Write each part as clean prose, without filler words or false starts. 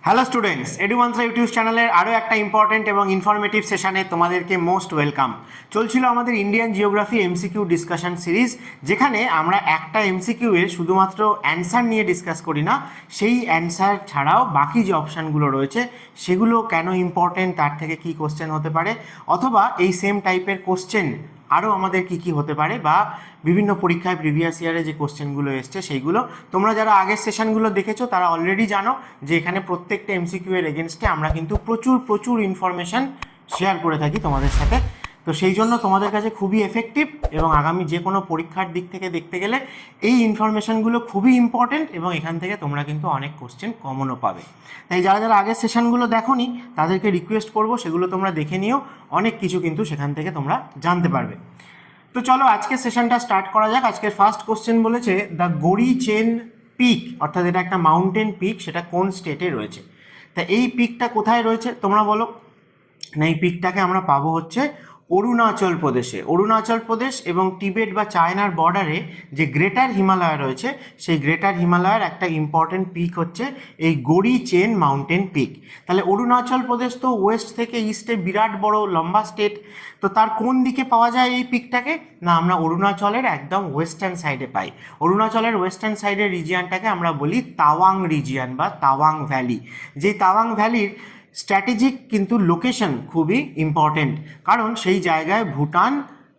Hello students, এডুমান্ত্রা YouTube চ্যানেলের আরও একটা ইম্পর্টেন্ট এবং ইনফরমেটিভ সেশনে তোমাদেরকে মোস্ট ওয়েলকাম। চলছিল আমাদের Indian geography MCQ discussion series, যেখানে আমরা একটা এমসিকিউ এর শুধুমাত্র অ্যান্সার নিয়ে ডিসকাস করি না, সেই অ্যান্সার ছাড়াও বাকি যে অপশানগুলো রয়েছে সেগুলো কেন ইম্পর্টেন্ট, তার থেকে কী কোশ্চেন হতে পারে, অথবা এই সেম টাইপের কোশ্চেন আরও আমাদের কি কি হতে পারে, বা বিভিন্ন পরীক্ষায় প্রিভিয়াস ইয়ারে যে কোশ্চেনগুলো এসছে সেইগুলো তোমরা যারা আগের সেশনগুলো দেখেছো তারা অলরেডি জানো যে এখানে প্রত্যেকটা এমসিকিউ এর এগেনস্টে আমরা কিন্তু প্রচুর প্রচুর ইনফরমেশান শেয়ার করে থাকি তোমাদের সাথে। তো সেই জন্য তোমাদের কাছে খুবই এফেক্টিভ এবং আগামী যে কোনো পরীক্ষার দিক থেকে দেখতে গেলে এই ইনফরমেশানগুলো খুবই ইম্পর্টেন্ট এবং এখান থেকে তোমরা কিন্তু অনেক কোশ্চেন কমনও পাবে। তাই যারা যারা আগের সেশনগুলো দেখোনি তাদেরকে রিকোয়েস্ট করবো সেগুলো তোমরা দেখে নিও, অনেক কিছু কিন্তু সেখান থেকে তোমরা জানতে পারবে। তো চলো আজকের সেশনটা স্টার্ট করা যাক। আজকের ফার্স্ট কোশ্চেন বলেছে দ্য গড়ি চেন পিক, অর্থাৎ এটা একটা মাউন্টেন পিক, সেটা কোন স্টেটে রয়েছে। তা এই পিকটা কোথায় রয়েছে তোমরা বলো না। এই পিকটাকে আমরা পাবো হচ্ছে অরুণাচল প্রদেশে। অরুণাচল প্রদেশ এবং টিবেট বা চায়নার বর্ডারে যে গ্রেটার হিমালয় রয়েছে, সেই গ্রেটার হিমালয়ের একটা ইম্পর্টেন্ট পিক হচ্ছে এই গড়ি চেন মাউন্টেন পিক। তাহলে অরুণাচল প্রদেশ তো ওয়েস্ট থেকে ইস্টে বিরাট বড় লম্বা স্টেট, তো তার কোন দিকে পাওয়া যায় এই পিকটাকে? না, আমরা অরুণাচলের একদম ওয়েস্টার্ন সাইডে পাই। অরুণাচলের ওয়েস্টার্ন সাইডের রিজিয়ানটাকে আমরা বলি তাওয়াং রিজিয়ান বা তাওয়াং ভ্যালি। যে তাওয়াং ভ্যালির স্ট্র্যাটেজিক কিন্তু লোকেশন খুবই ইম্পর্টেন্ট, কারণ সেই জায়গায় ভুটান,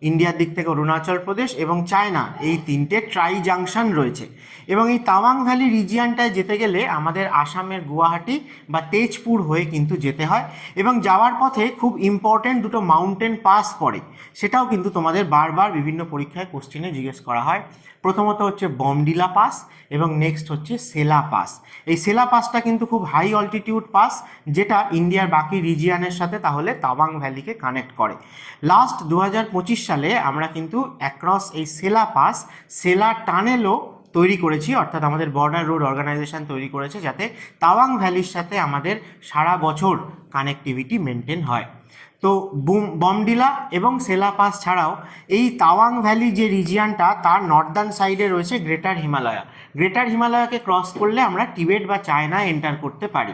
ইন্ডিয়ার দিক থেকে অরুণাচল প্রদেশ এবং চায়না, এই তিনটে ট্রাই জাংশন রয়েছে। এবং এই তাওয়াং ভ্যালি রিজিয়ানটায় যেতে গেলে আমাদের আসামের গুয়াহাটি বা তেজপুর হয়ে কিন্তু যেতে হয়, এবং যাওয়ার পথে খুব ইম্পর্টেন্ট দুটো মাউন্টেন পাস পড়ে, সেটাও কিন্তু তোমাদের বারবার বিভিন্ন পরীক্ষায় কোশ্চেনে জিজ্ঞেস করা হয়। প্রথমত হচ্ছে বমডিলা পাস এবং নেক্সট হচ্ছে সেলা পাস। এই সেলা পাসটা কিন্তু খুব হাই অল্টিটিউড পাস, যেটা ইন্ডিয়ার বাকি রিজিয়ানের সাথে তাহলে তাওয়াং ভ্যালিকে কানেক্ট করে। লাস্ট 2025 সালে আমরা কিন্তু অ্যাক্রস এই সেলা পাস সেলা টানেলও তৈরি করেছি, অর্থাৎ আমাদের বর্ডার রোড অর্গানাইজেশন তৈরি করেছে যাতে তাওয়াং ভ্যালির সাথে আমাদের সারা বছর কানেক্টিভিটি মেনটেন হয়। তো বমডিলা এবং সেলা পাস ছাড়াও এই তাওয়াং ভ্যালি যে রিজিয়ানটা, তার নর্দার্ন সাইডে রয়েছে গ্রেটার হিমালয়া। গ্রেটার হিমালয়াকে ক্রস করলে আমরা টিবেট বা চায়না এন্টার করতে পারি।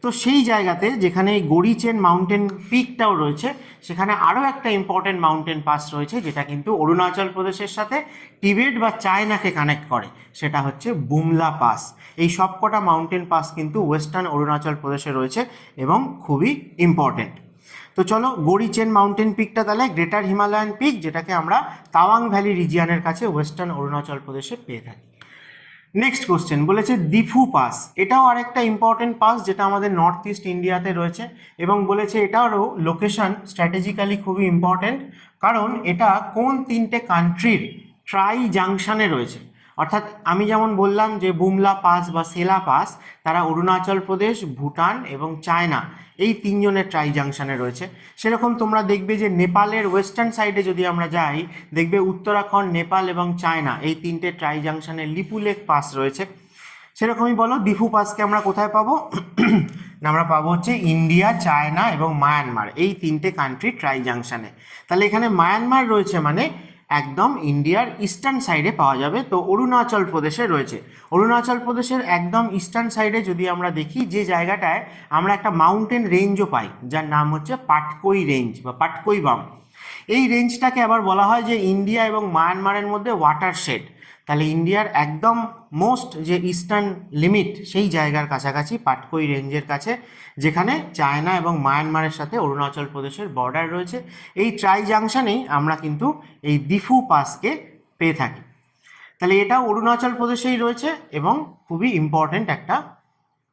তো সেই জায়গাতে যেখানে এই গড়ি চেন মাউন্টেন পিকটাও রয়েছে, সেখানে আরও একটা ইম্পর্টেন্ট মাউন্টেন পাস রয়েছে যেটা কিন্তু অরুণাচল প্রদেশের সাথে টিবেট বা চায়নাকে কানেক্ট করে, সেটা হচ্ছে বুমলা পাস। এই সবকটা মাউন্টেন পাস কিন্তু ওয়েস্টার্ন অরুণাচল প্রদেশে রয়েছে এবং খুবই ইম্পর্টেন্ট। তো চলো, গড়ি চেন মাউন্টেন পিকটা তাহলে গ্রেটার হিমালয়ান পিক, যেটাকে আমরা তাওয়াং ভ্যালি রিজিয়ানের কাছে ওয়েস্টার্ন অরুণাচল প্রদেশে পেয়ে থাকি। নেক্সট কোশ্চেন বলেছে দিফু পাস। এটাও আরেকটা ইম্পর্টেন্ট পাস যেটা আমাদের নর্থ ইস্ট ইন্ডিয়াতে রয়েছে, এবং বলেছে এটারও লোকেশন স্ট্র্যাটেজিক্যালি খুবই ইম্পর্টেন্ট, কারণ এটা কোন তিনটে কান্ট্রির ট্রাই জাংশনে রয়েছে। অর্থাৎ আমি যেমন বললাম যে বুমলা পাস বা সেলা পাস, তারা অরুণাচল প্রদেশ, ভুটান এবং চায়না, এই তিনজনের ট্রাই জাংশনে রয়েছে। সেরকম তোমরা দেখবে যে নেপালের ওয়েস্টার্ন সাইডে যদি আমরা যাই, দেখবে উত্তরাখণ্ড, নেপাল এবং চায়না, এই তিনটে ট্রাই জাংশনে লিপুলেক পাস রয়েছে। সেরকমই বলো দিফু পাসকে আমরা কোথায় পাবো? না, আমরা পাবো হচ্ছে ইন্ডিয়া, চায়না এবং মায়ানমার, এই তিনটে কান্ট্রি ট্রাই জাংশনে। তাহলে এখানে মায়ানমার রয়েছে মানে একদম ইন্ডিয়ার ইস্টার্ন সাইডে পাওয়া যাবে। তো অরুণাচল প্রদেশে রয়েছে। অরুণাচল প্রদেশের একদম ইস্টার্ন সাইডে যদি আমরা দেখি, যে জায়গাটায় আমরা একটা মাউন্টেন রেঞ্জও পাই যার নাম হচ্ছে পাটকই রেঞ্জ বা পাটকই বাম, এই রেঞ্জটাকে আবার বলা হয় যে ইন্ডিয়া এবং মায়ানমারের মধ্যে ওয়াটারশেড। তাহলে ইন্ডিয়ার একদম মোস্ট যে ইস্টার্ন লিমিট, সেই জায়গার কাছাকাছি পাটকই রেঞ্জের কাছে, যেখানে চায়না এবং মায়ানমারের সাথে অরুণাচল প্রদেশের বর্ডার রয়েছে, এই ট্রাই জাংশনেই আমরা কিন্তু এই দিফু পাসকে পেয়ে থাকি। তাহলে এটাও অরুণাচল প্রদেশেই রয়েছে এবং খুবই ইম্পর্ট্যান্ট একটা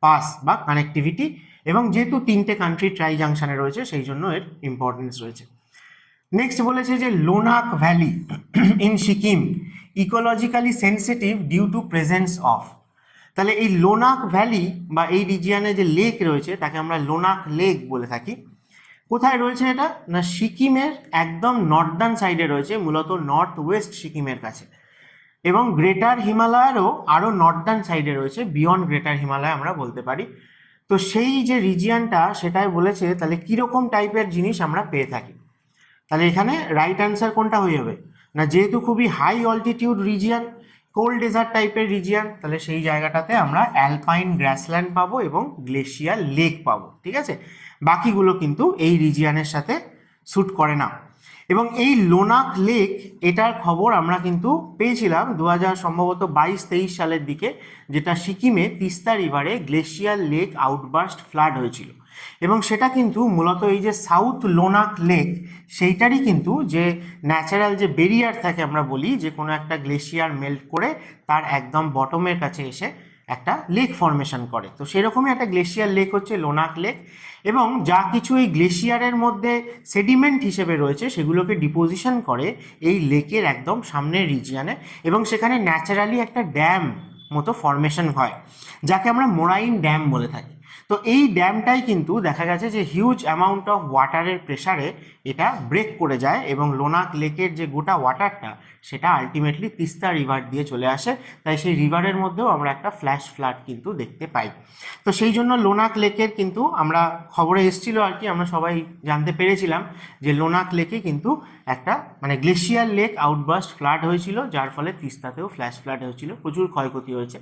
পাস বা কানেক্টিভিটি, এবং যেহেতু তিনটে কান্ট্রি ট্রাই জাংশনে রয়েছে সেই জন্য এর ইম্পর্টেন্স রয়েছে। নেক্সট বলেছে যে Lonak valley in Sikkim ecologically sensitive due to presence of. তাহলে এই লোনাক ভ্যালি বা এই রিজিয়ানে যে লেক রয়েছে তাকে আমরা লোনাক লেক বলে থাকি। কোথায় রয়েছে এটা? না, সিকিমের একদম নর্দার্ন সাইডে রয়েছে, মূলত নর্থ ওয়েস্ট সিকিমের কাছে, এবং গ্রেটার হিমালয়েরও আরও নর্দার্ন সাইডে রয়েছে, বিয়ন্ড গ্রেটার হিমালয় আমরা বলতে পারি। তো সেই যে রিজিয়ানটা সেটাই বলেছে তাহলে কীরকম টাইপের জিনিস আমরা পেয়ে থাকি। তাহলে এখানে রাইট অ্যান্সার কোনটা হয়ে যাবে? না, যেহেতু খুবই high altitude region, cold desert টাইপের রিজিয়ান, তাহলে সেই জায়গাটাতে আমরা অ্যালপাইন গ্রাসল্যান্ড পাবো এবং গ্লেশিয়ার লেক পাবো, ঠিক আছে। বাকিগুলো কিন্তু এই রিজিয়ানের সাথে স্যুট করে না। এবং এই লোনাক লেক, এটার খবর আমরা কিন্তু পেয়েছিলাম সম্ভবত 22-23 সালের দিকে, যেটা সিকিমে তিস্তা রিভারে গ্লেশিয়ার লেক আউটবার্স্ট ফ্লাড হয়েছিল। এবং সেটা কিন্তু মূলত এই যে সাউথ লোনাক লেক, সেইটারই কিন্তু যে ন্যাচারাল যে বেরিয়ার থাকে, আমরা বলি যে কোনো একটা গ্লেশিয়ার মেল্ট করে তার একদম বটমের কাছে এসে একটা লেক ফর্মেশন করে, তো সেরকমই একটা গ্লেশিয়ার লেক হচ্ছে লোনাক লেক। এবং যা কিছু এই গ্লেশিয়ারের মধ্যে সেডিমেন্ট হিসেবে রয়েছে সেগুলোকে ডিপোজিশন করে এই লেকের একদম সামনের রিজিয়ানে, এবং সেখানে ন্যাচারালি একটা ড্যাম মতো ফর্মেশন হয়, যাকে আমরা মোরাইন ড্যাম বলে থাকি। তো এই ড্যামটাই কিন্তু দেখা গেছে যে হিউজ অ্যামাউন্ট অফ ওয়াটারের প্রেসারে এটা ব্রেক করে যায়, এবং লোনাক লেকের যে গোটা ওয়াটারটা সেটা আলটিমেটলি তিস্তা রিভার দিয়ে চলে আসে। তাই সেই রিভারের মধ্যেও আমরা একটা ফ্ল্যাশ ফ্লাড কিন্তু দেখতে পাই। তো সেই জন্য লোনাক লেকের কিন্তু আমরা খবরে এসেছিল আর কি, আমরা সবাই জানতে পেরেছিলাম যে লোনাক লেকে কিন্তু একটা মানে গ্লেশিয়ার লেক আউটবার্স্ট ফ্লাড হয়েছিল, যার ফলে তিস্তাতেও ফ্ল্যাশ ফ্লাড হয়েছিল, প্রচুর ক্ষয়ক্ষতি হয়েছে।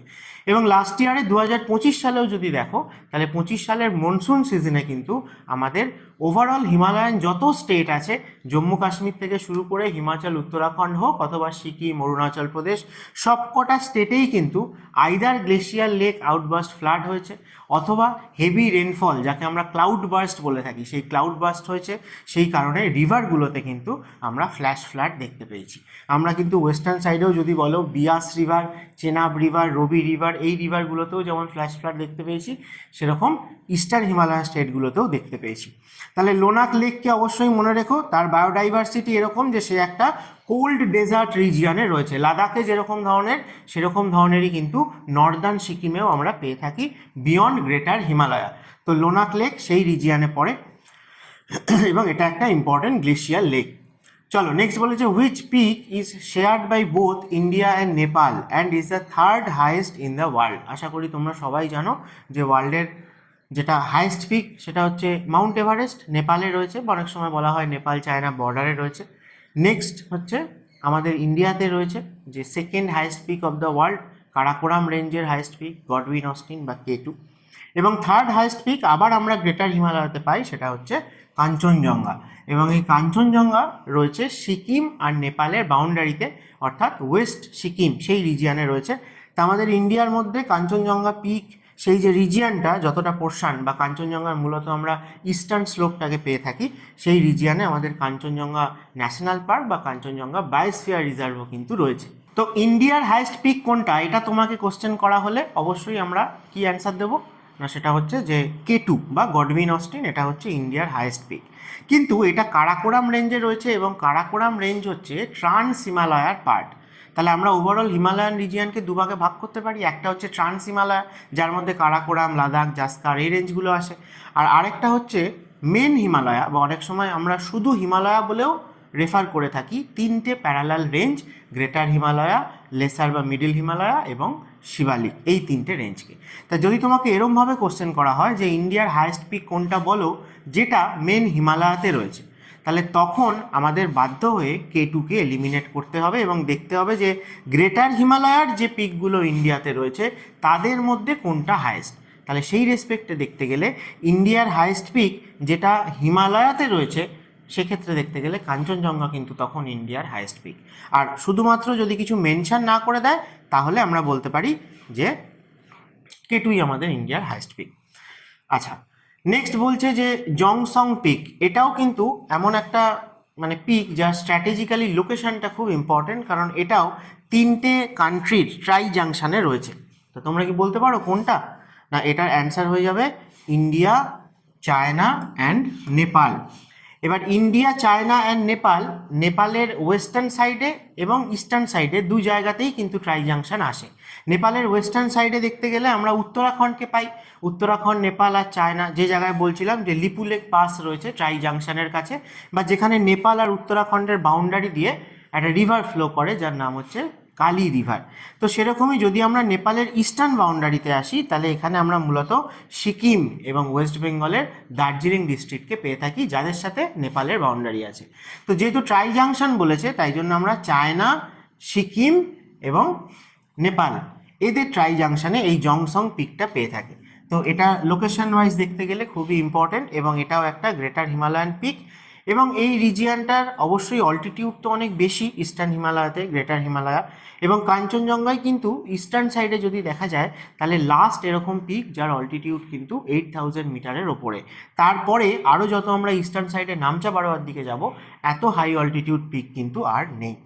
এবং লাস্ট ইয়ারে 2025 সালেও যদি দেখো, তাহলে 25 সালের মনসুন সিজনে কিন্তু আমাদের ওভারঅল হিমালয়ান যত স্টেট আছে, জম্মু কাশ্মীর থেকে শুরু করে হিমাচল, উত্তরাখণ্ড হোক অথবা সিকিম, অরুণাচল প্রদেশ, সবকটা স্টেটেই কিন্তু either glacier lake outburst flood হয়েছে, অথবা হেভি রেনফল, যাকে আমরা ক্লাউড বার্স্ট বলে থাকি, সেই ক্লাউড বার্স্ট হয়েছে। সেই কারণে রিভারগুলোতে কিন্তু আমরা ফ্ল্যাশ ফ্লাড দেখতে পেয়েছি। আমরা কিন্তু ওয়েস্টার্ন সাইডেও যদি বলো, বিয়াস রিভার, চেনাব রিভার, রবি রিভার, এই রিভারগুলোতেও যেমন ফ্ল্যাশ ফ্লাড দেখতে পেয়েছি, সেরকম ইস্টার্ন হিমালয়ান স্টেটগুলোতেও দেখতে পেয়েছি। তাহলে লোনাক লেককে অবশ্যই মনে রেখো, তার বায়োডাইভার্সিটি এরকম যে সে একটা কোল্ড ডেজার্ট রিজিয়নে রয়েছে। লাদাখে যেরকম ধরনের, সেরকম ধরনেরই কিন্তু নর্দার্ন সিকিমেও আমরা পেয়ে থাকি বিয়ন্ড গ্রেটার হিমালয়া। তো লোনাক লেক সেই রিজিয়নে পড়ে এবং এটা একটা ইম্পর্টেন্ট গ্লেশিয়ার লেক। চলো নেক্সট বলেছে, which peak is shared by both India and Nepal and is the third highest in the world. আশা করি তোমরা সবাই জানো যে ওয়ার্ল্ডের যেটা হাইয়েস্ট পিক সেটা হচ্ছে মাউন্ট এভারেস্ট, নেপালে রয়েছে, অনেক সময় বলা হয় নেপাল চায়না বর্ডারে রয়েছে। নেক্সট হচ্ছে আমাদের ইন্ডিয়াতে রয়েছে যে second highest peak of the world, Karakoram রেঞ্জের হাইয়েস্ট পিক গডউইন অস্টিন বা K2। এবং থার্ড হাইয়েস্ট পিক আবার আমরা গ্রেটার হিমালয়াতে পাই, সেটা হচ্ছে কাঞ্চনজঙ্ঘা। এবং এই কাঞ্চনজঙ্ঘা রয়েছে সিকিম আর নেপালের বাউন্ডারিতে, অর্থাৎ ওয়েস্ট সিকিম সেই রিজিয়ানে রয়েছে। তা আমাদের ইন্ডিয়ার মধ্যে কাঞ্চনজঙ্ঘা পিক, সেই যে রিজিয়ানটা যতটা পোর্শন বা কাঞ্চনজঙ্ঘার মূলত আমরা ইস্টার্ন স্লোপটাকে পেয়ে থাকি, সেই রিজিয়ানে আমাদের কাঞ্চনজঙ্ঘা ন্যাশনাল পার্ক বা কাঞ্চনজঙ্ঘা বায়োস্ফিয়ার রিজার্ভও কিন্তু রয়েছে। তো ইন্ডিয়ার হাইয়েস্ট পিক কোনটা, এটা তোমাকে কোশ্চেন করা হলে অবশ্যই আমরা কি অ্যান্সার দেবো না, সেটা হচ্ছে যে K2 বা গডউইন অস্টিন, এটা হচ্ছে ইন্ডিয়ার হাইয়েস্ট পিক। কিন্তু এটা কারাকোরাম রেঞ্জে রয়েছে, এবং কারাকোরাম রেঞ্জ হচ্ছে ট্রান্স হিমালয়ার পার্ট। তাহলে আমরা ওভারঅল হিমালয়ান রিজিয়নকে দুভাগে ভাগ করতে পারি, একটা হচ্ছে ট্রান্স হিমালয়া, যার মধ্যে কারাকোরাম, লাদাখ, জাস্কার এই রেঞ্জগুলো আসে, আর আরেকটা হচ্ছে মেন হিমালয়া, বা অনেক সময় আমরা শুধু হিমালয়া বলেও রেফার করে থাকি, তিনটে parallel range, greater Himalaya, lesser বা মিডল হিমালয়া এবং শিবালিক, এই তিনটে রেঞ্জকে। তা যদি তোমাকে এরমভাবে কোশ্চেন করা হয় যে ইন্ডিয়ার হাইয়েস্ট পিক কোনটা বলো যেটা মেন হিমালয়াতে রয়েছে, তাহলে তখন আমাদের বাধ্য হয়ে K2কে এলিমিনেট করতে হবে এবং দেখতে হবে যে গ্রেটার হিমালয়ার যে পিকগুলো ইন্ডিয়াতে রয়েছে তাদের মধ্যে কোনটা হাইয়েস্ট। তাহলে সেই রেসপেক্টে দেখতে গেলে ইন্ডিয়ার হাইয়েস্ট পিক যেটা হিমালয়াতে রয়েছে, সেক্ষেত্রে দেখতে গেলে কাঞ্চনজঙ্ঘা কিন্তু তখন ইন্ডিয়ার হাইয়েস্ট পিক। আর শুধুমাত্র যদি কিছু মেনশন না করে দেয়, তাহলে আমরা বলতে পারি যে K2ই আমাদের ইন্ডিয়ার হাইয়েস্ট পিক। আচ্ছা, নেক্সট বলছে যে জংসং পিক, এটাও কিন্তু এমন একটা মানে পিক যার স্ট্র্যাটেজিক্যালি লোকেশনটা খুব ইম্পর্টেন্ট, কারণ এটাও তিনটে কান্ট্রির ট্রাই জাংশনে রয়েছে। তো তোমরা কি বলতে পারো কোনটা? না, এটার অ্যান্সার হয়ে যাবে ইন্ডিয়া, চায়না অ্যান্ড নেপাল। এবার ইন্ডিয়া, চায়না অ্যান্ড নেপাল, নেপালের ওয়েস্টার্ন সাইডে এবং ইস্টার্ন সাইডে দু জায়গাতেই কিন্তু ট্রাই জাংশন আসে। নেপালের ওয়েস্টার্ন সাইডে দেখতে গেলে আমরা উত্তরাখণ্ডকে পাই, উত্তরাখণ্ড, নেপাল আর চায়না, যে জায়গায় বলছিলাম যে লিপুলেক পাস রয়েছে ট্রাই জাংশনের কাছে, বা যেখানে নেপাল আর উত্তরাখণ্ডের বাউন্ডারি দিয়ে একটা রিভার ফ্লো করে যার নাম হচ্ছে কালী রিভার। তো সেরকমই যদি আমরা নেপালের ইস্টার্ন বাউন্ডারিতে আসি, তাহলে এখানে আমরা মূলত সিকিম এবং ওয়েস্ট বেঙ্গলের দার্জিলিং ডিস্ট্রিক্টকে পেয়ে থাকি, যাদের সাথে নেপালের বাউন্ডারি আছে। তো যেহেতু ট্রাই জাংশন বলেছে, তাই জন্য আমরা চায়না, সিকিম এবং নেপাল, এদের ট্রাই জাংশনে এই জংসং পিকটা পেয়ে থাকে। তো এটা লোকেশন ওয়াইজ দেখতে গেলে খুবই ইম্পর্টেন্ট, এবং এটাও একটা গ্রেটার হিমালয়ান পিক। এবং এই রিজিয়ানটার অবশ্যই অল্টিটিউড তো অনেক বেশি ইস্টার্ন হিমালয়াতে, গ্রেটার হিমালয়া, এবং কাঞ্চনজঙ্ঘায় কিন্তু ইস্টার্ন সাইডে যদি দেখা যায় তাহলে লাস্ট এরকম পিক যার অল্টিটিউড কিন্তু 8000 মিটারের ওপরে। তারপরে আরও যত আমরা ইস্টার্ন সাইডে নামচা বাড়োয়ার দিকে যাব, এত হাই অল্টিটিউড পিক কিন্তু আর নেই।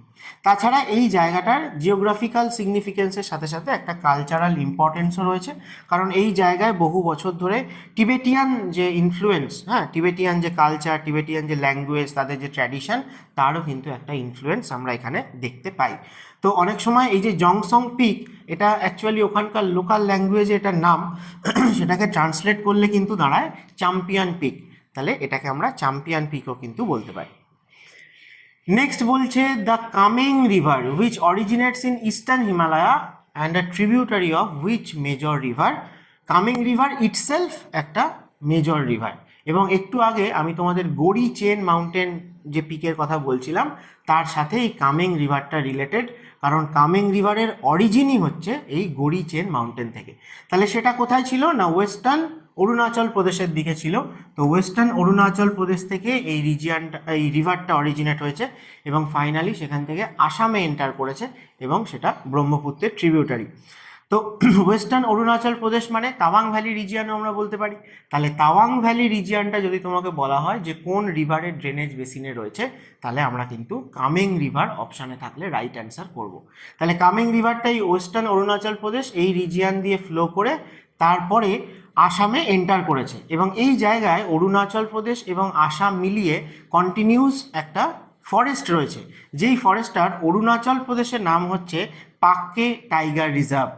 তাছাড়া এই জায়গাটার জিওগ্রাফিক্যাল সিগনিফিকেন্সের সাথে সাথে একটা কালচারাল ইম্পর্টেন্সও রয়েছে, কারণ এই জায়গায় বহু বছর ধরে টিবেটিয়ান যে ইনফ্লুয়েন্স, হ্যাঁ, টিবেটিয়ান যে কালচার, টিবেটিয়ান যে ল্যাঙ্গুয়েজ, তাদের যে ট্র্যাডিশন, তারও কিন্তু একটা ইনফ্লুয়েন্স আমরা এখানে দেখতে পাই। তো অনেক সময় এই যে জংসং পিক, এটা অ্যাকচুয়ালি ওখানকার লোকাল ল্যাঙ্গুয়েজে এটার নাম, সেটাকে ট্রান্সলেট করলে কিন্তু দাঁড়ায় চ্যাম্পিয়ন পিক। তাহলে এটাকে আমরা চ্যাম্পিয়ন পিকও কিন্তু বলতে পারি। নেক্সট বলছে the Kameng river which originates in eastern Himalaya and a tributary of which major river. Kameng river itself একটা মেজর রিভার, এবং একটু আগে আমি তোমাদের গড়ি চেন মাউন্টেন যে পিকের কথা বলছিলাম তার সাথে এই কামেং রিভারটা রিলেটেড, কারণ কামেং রিভারের অরিজিনই হচ্ছে এই গড়ি চেন মাউন্টেন থেকে। তাহলে সেটা কোথায় ছিল না, ওয়েস্টার্ন অরুণাচল প্রদেশের দিকে ছিল। তো ওয়েস্টার্ন অরুণাচল প্রদেশ থেকে এই রিজিয়ানটা, এই রিভারটা অরিজিনেট হয়েছে, এবং ফাইনালি সেখান থেকে আসামে এন্টার করেছে, এবং সেটা ব্রহ্মপুত্রের ট্রিবিউটারি। তো ওয়েস্টার্ন অরুণাচল প্রদেশ মানে তাওয়াং ভ্যালি রিজিয়ানও আমরা বলতে পারি। তাহলে তাওয়াং ভ্যালি রিজিয়ানটা যদি তোমাকে বলা হয় যে কোন রিভারের ড্রেনেজ বেসিনে রয়েছে, তাহলে আমরা কিন্তু কামেং রিভার অপশানে থাকলে রাইট অ্যান্সার করব। তাহলে কামেং রিভারটাই ওয়েস্টার্ন অরুণাচল প্রদেশ এই রিজিয়ান দিয়ে ফ্লো করে তারপরে আসামে এন্টার করেছে, এবং এই জায়গায় অরুণাচল প্রদেশ এবং আসাম মিলিয়ে কন্টিনিউস একটা ফরেস্ট রয়েছে, যেই ফরেস্টটার অরুণাচল প্রদেশের নাম হচ্ছে পাক্কে টাইগার রিজার্ভ,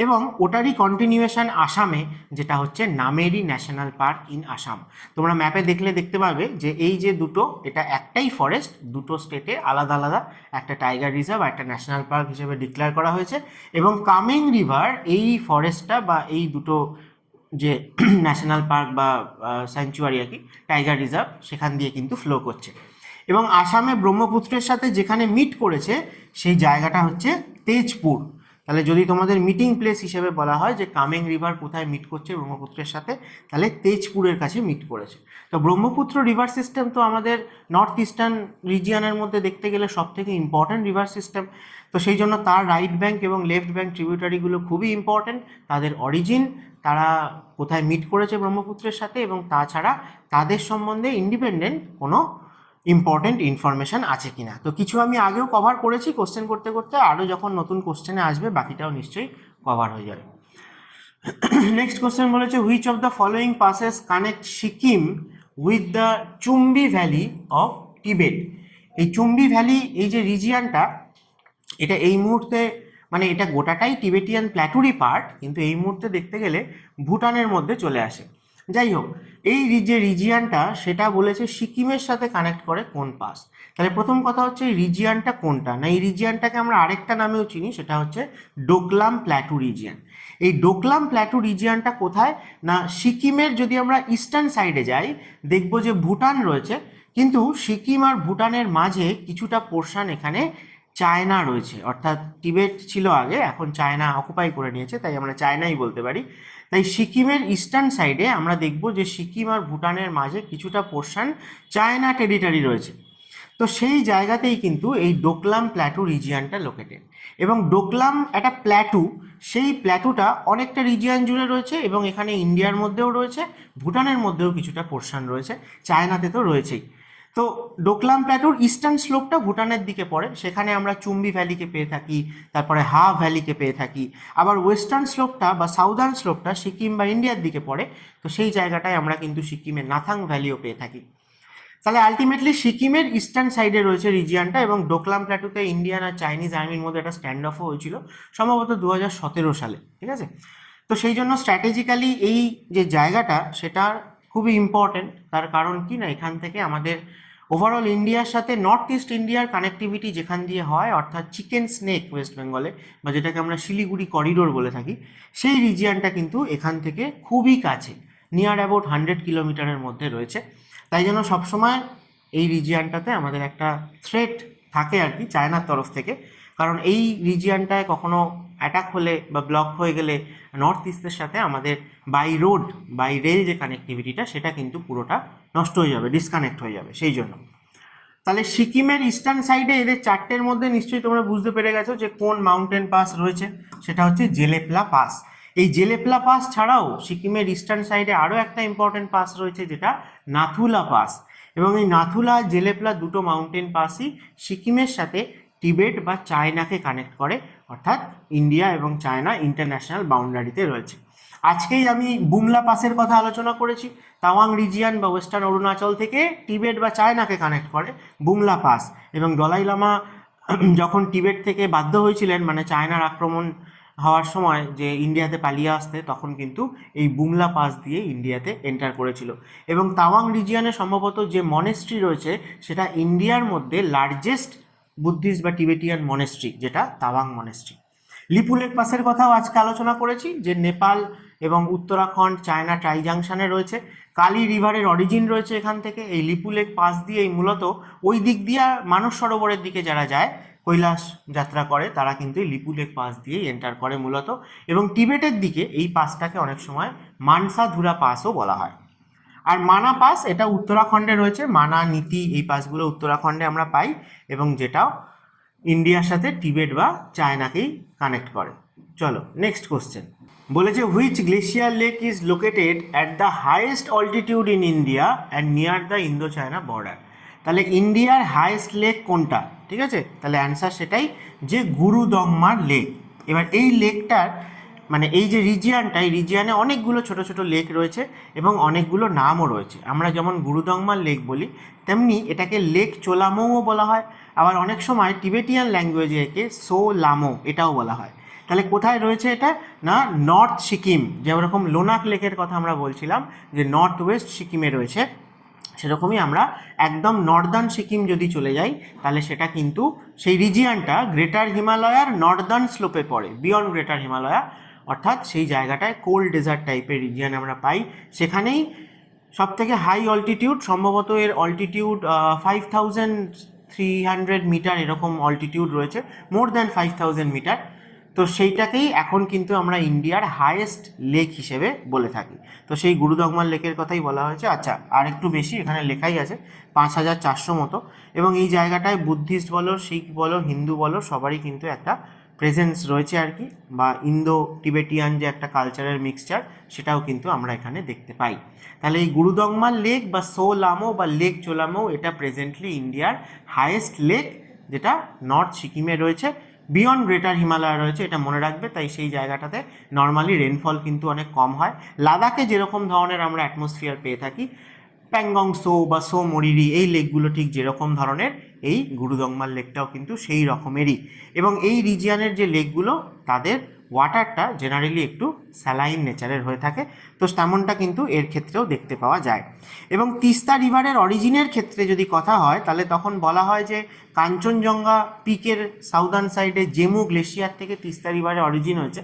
এবং ওটারই কন্টিনিউয়েশন আসামে, যেটা হচ্ছে Nameri national park in Assam. তোমরা ম্যাপে দেখলে দেখতে পাবে যে এই যে দুটো, এটা একটাই ফরেস্ট, দুটো স্টেটে আলাদা আলাদা একটা টাইগার রিজার্ভ আর একটা ন্যাশনাল পার্ক হিসেবে ডিক্লেয়ার করা হয়েছে, এবং কামেং রিভার এই ফরেস্টটা বা এই দুটো যে ন্যাশনাল পার্ক বা স্যাংচুয়ারি আর কি, টাইগার রিজার্ভ, সেখান দিয়ে কিন্তু ফ্লো করছে। এবং আসামে ব্রহ্মপুত্রের সাথে যেখানে মিট করেছে সেই জায়গাটা হচ্ছে তেজপুর। তাহলে যদি তোমাদের মিটিং প্লেস হিসেবে বলা হয় যে কামেং রিভার কোথায় মিট করছে ব্রহ্মপুত্রের সাথে, তাহলে তেজপুরের কাছে মিট করেছে। তো ব্রহ্মপুত্র রিভার সিস্টেম তো আমাদের নর্থ ইস্টার্ন রিজিয়নের মধ্যে দেখতে গেলে সব থেকে ইম্পর্ট্যান্ট রিভার সিস্টেম। তো সেই জন্য তার রাইট ব্যাঙ্ক এবং লেফট ব্যাঙ্ক ট্রিবিউটারিগুলো খুবই ইম্পর্ট্যান্ট, তাদের অরিজিন, তারা কোথায় মিট করেছে ব্রহ্মপুত্রের সাথে, এবং তাছাড়া তাদের সম্বন্ধে ইন্ডিপেন্ডেন্ট কোনো ইম্পর্টেন্ট ইনফরমেশান আছে কিনা। তো কিছু আমি আগেও কভার করেছি কোশ্চেন করতে করতে, আরও যখন নতুন কোশ্চেনে আসবে বাকিটাও নিশ্চয়ই কভার হয়ে যাবে। নেক্সট কোশ্চেন বলেছে which of the following passes connect Sikkim with the Chumbi valley of Tibet. এই চুম্বি ভ্যালি এই যে রিজিয়ানটা, এটা এই মুহূর্তে মানে এটা গোটাটাই টিবেটিয়ান প্ল্যাটুরই পার্ট, কিন্তু এই মুহূর্তে দেখতে গেলে ভুটানের মধ্যে চলে আসে। যাই হোক, এই যে রিজিয়ানটা সেটা বলেছে সিকিমের সাথে কানেক্ট করে কোন পাস। তাহলে প্রথম কথা হচ্ছে এই রিজিয়ানটা কোনটা, না এই রিজিয়ানটাকে আমরা আরেকটা নামেও চিনি, সেটা হচ্ছে ডোকলাম প্ল্যাটু রিজিয়ান। এই ডোকলাম প্ল্যাটু রিজিয়ানটা কোথায়, না সিকিমের যদি আমরা ইস্টার্ন সাইডে যাই দেখব যে ভুটান রয়েছে, কিন্তু সিকিম আর ভুটানের মাঝে কিছুটা পোর্শন এখানে চায়না রয়েছে, অর্থাৎ টিবেট ছিল আগে, এখন চায়না অকুপাই করে নিয়েছে, তাই আমরা চায়নাই বলতে পারি। তাই সিকিমের ইস্টার্ন সাইডে আমরা দেখব যে সিকিম আর ভুটানের মাঝে কিছুটা পোর্শন চায়না টেরিটরি রয়েছে। তো সেই জায়গাতেই কিন্তু এই ডোকলাম প্ল্যাটু রিজিয়ানটা লোকেটেড, এবং ডোকলাম একটা প্ল্যাটু, সেই প্ল্যাটুটা অনেকটা রিজিয়ান জুড়ে রয়েছে, এবং এখানে ইন্ডিয়ার মধ্যেও রয়েছে, ভুটানের মধ্যেও কিছুটা পোর্শন রয়েছে, চায়নাতে তো রয়েছেই। তো ডোকলাম প্ল্যাটুর ইস্টার্ন স্লোপটা ভুটানের দিকে পড়ে, সেখানে আমরা চুম্বি ভ্যালিকে পেয়ে থাকি, তারপরে হা ভ্যালিকে পেয়ে থাকি। আবার ওয়েস্টার্ন স্লোপটা বা সাউদার্ন স্লোপটা সিকিম বা ইন্ডিয়ার দিকে পড়ে, তো সেই জায়গাটায় আমরা কিন্তু সিকিমের নাথাং ভ্যালিও পেয়ে থাকি। তাহলে আলটিমেটলি সিকিমের ইস্টার্ন সাইডে রয়েছে রিজিয়ানটা, এবং ডোকলাম প্ল্যাটুতে ইন্ডিয়ান আর চাইনিজ আর্মির মধ্যে একটা স্ট্যান্ড অফও হয়েছিল সম্ভবত 2017 সালে, ঠিক আছে। তো সেই জন্য স্ট্র্যাটেজিক্যালি এই যে জায়গাটা সেটা খুবই ইম্পর্টেন্ট। তার কারণ কি না, এখান থেকে আমাদের ওভারঅল ইন্ডিয়ার সাথে নর্থ ইস্ট ইন্ডিয়ার কানেক্টিভিটি যেখান দিয়ে হয়, অর্থাৎ চিকেন স্নেক ওয়েস্ট বেঙ্গলে, বা যেটাকে আমরা শিলিগুড়ি করিডোর বলে থাকি, সেই রিজিয়ানটা কিন্তু এখান থেকে খুবই কাছে, নিয়ার অ্যাবাউট 100 কিলোমিটারের মধ্যে রয়েছে। তাই জন্য সবসময় এই রিজিয়ানটাতে আমাদের একটা থ্রেট থাকে আর কি চায়নার তরফ থেকে। কারণ এই রিজিয়নটায় কখনো অ্যাটাক হলে বা ব্লক হয়ে গেলে নর্থ ইস্টের সাথে আমাদের বাই রোড বাই রেল যে কানেক্টিভিটিটা সেটা কিন্তু পুরোটা নষ্ট হয়ে যাবে, ডিসকানেক্ট হয়ে যাবে। সেই জন্য তাহলে সিকিমের ইস্টার্ন সাইডে এদের চারটের মধ্যে নিশ্চয়ই তোমরা বুঝতে পেরে গেছো যে কোন মাউন্টেন পাস রয়েছে, সেটা হচ্ছে জেলেপলা পাস। এই জেলেপলা পাস ছাড়াও সিকিমের ইস্টার্ন সাইডে আরও একটা ইম্পর্টেন্ট পাস রয়েছে যেটা নাথুলা পাস, এবং এই নাথুলা জেলেপলা দুটো মাউন্টেন পাসই সিকিমের সাথে টিবেট বা চায়নাকে কানেক্ট করে, অর্থাৎ ইন্ডিয়া এবং চায়না ইন্টারন্যাশনাল বাউন্ডারিতে রয়েছে। আজকেই আমি বুমলা পাসের কথা আলোচনা করেছি, তাওয়াং রিজিয়ন বা ওয়েস্টার্ন অরুণাচল থেকে টিবেট বা চায়নাকে কানেক্ট করে বুমলা পাস। এবং দলাই লামা যখন টিবেট থেকে বাধ্য হয়েছিলেন, মানে চায়নার আক্রমণ হওয়ার সময় যে ইন্ডিয়াতে পালিয়ে আসতে, তখন কিন্তু এই বুমলা পাস দিয়ে ইন্ডিয়াতে এন্টার করেছিল। এবং তাওয়াং রিজিয়নে সম্ভবত যে মনেস্ট্রি রয়েছে সেটা ইন্ডিয়ার মধ্যে লার্জেস্ট বুদ্ধিস্ট বা টিবেটিয়ান মনেস্ট্রি, যেটা তাওয়াং মনেস্ট্রি। লিপুলেক পাসের কথাও আজকে আলোচনা করেছি, যে নেপাল এবং উত্তরাখণ্ড চায়না ট্রাই জাংশনে রয়েছে। কালী রিভারের অরিজিন রয়েছে এখান থেকে। এই লিপুলেক পাস দিয়েই মূলত ওই দিক দিয়ে মানস সরোবরের দিকে যারা যায়, কৈলাস যাত্রা করে, তারা কিন্তু এই লিপুলেক পাস দিয়েই এন্টার করে মূলত। এবং টিবেটের দিকে এই পাসটাকে অনেক সময় মানসাধুরা পাসও বলা হয়। আর মানা পাস, এটা উত্তরাখণ্ডে রয়েছে। মানা, নীতি, এই পাসগুলো উত্তরাখণ্ডে আমরা পাই, এবং যেটাও ইন্ডিয়ার সাথে টিবেট বা চায়নাকেই কানেক্ট করে। চলো নেক্সট কোশ্চেন। বলেছে which glacier lake is located at the highest altitude in India and near the Indo China border. তাহলে ইন্ডিয়ার হাইয়েস্ট লেক কোনটা? ঠিক আছে, তাহলে অ্যান্সার সেটাই, যে গুরুদংমার লেক। এবার এই লেকটার মানে এই যে রিজিয়ানটা, এই রিজিয়ানে অনেকগুলো ছোট ছোট লেক রয়েছে এবং অনেকগুলো নামও রয়েছে। আমরা যেমন গুরুদংমার লেক বলি, তেমনি এটাকে লেক চোলামোও বলা হয়। আবার অনেক সময় টিবেটিয়ান ল্যাঙ্গুয়েজে একে সো লামো এটাও বলা হয়। তাহলে কোথায় রয়েছে এটা? না নর্থ সিকিম, যেরকম লোনাক লেকের কথা আমরা বলছিলাম যে নর্থ ওয়েস্ট সিকিমে রয়েছে, সেরকমই আমরা একদম নর্দার্ন সিকিম যদি চলে যাই, তাহলে সেটা কিন্তু সেই রিজিয়ানটা গ্রেটার হিমালয়ার নর্দার্ন স্লোপে পড়ে, বিয়ন্ড গ্রেটার হিমালয়া, অর্থাৎ সেই জায়গাটায় কোল্ড ডেজার্ট টাইপের রিজিয়ান আমরা পাই। সেখানেই সবথেকে হাই অল্টিটিউড, সম্ভবত এর অল্টিটিউড 5300 মিটার, এরকম অল্টিটিউড রয়েছে, মোর দ্যান 5000 মিটার। তো সেইটাকেই এখন কিন্তু আমরা ইন্ডিয়ার হাইয়েস্ট লেক হিসেবে বলে থাকি। তো সেই গুরুদংমার লেকের কথাই বলা হয়েছে। আচ্ছা, আর একটু বেশি, এখানে লেখাই আছে 5400 মতো। এবং এই জায়গাটায় বুদ্ধিস্ট বলো, শিখ বলো, হিন্দু বলো, সবারই কিন্তু একটা প্রেজেন্স রয়েছে আর কি, বা ইন্দো টিবেটিয়ান যে একটা কালচারের মিক্সচার, সেটাও কিন্তু আমরা এখানে দেখতে পাই। তাহলে এই গুরুদংমার লেক বা সো লামো বা লেক চোলামো, এটা প্রেজেন্টলি ইন্ডিয়ার হাইয়েস্ট লেক, যেটা নর্থ সিকিমে রয়েছে, বিয়ন্ড গ্রেটার হিমালয় রয়েছে, এটা মনে রাখবে। তাই সেই জায়গাটাতে নর্মালি রেনফল কিন্তু অনেক কম হয়। লাদাখে যেরকম ধরনের আমরা অ্যাটমসফিয়ার পেয়ে থাকি, প্যাংগং সো বা সো মরিরি, এই লেকগুলো ঠিক যেরকম ধরনের, এই গুরুদংমার লেকটাও কিন্তু সেই রকমেরই। এবং এই রিজিয়ানের যে লেকগুলো, তাদের ওয়াটারটা জেনারেলি একটু স্যালাইন নেচারের হয়ে থাকে, তো তেমনটা কিন্তু এর ক্ষেত্রেও দেখতে পাওয়া যায়। এবং তিস্তা রিভারের অরিজিনের ক্ষেত্রে যদি কথা হয়, তাহলে তখন বলা হয় যে কাঞ্চনজঙ্ঘা পিকের সাউদার্ন সাইডে জেমু গ্লেশিয়ার থেকে তিস্তা রিভারের অরিজিন হয়েছে।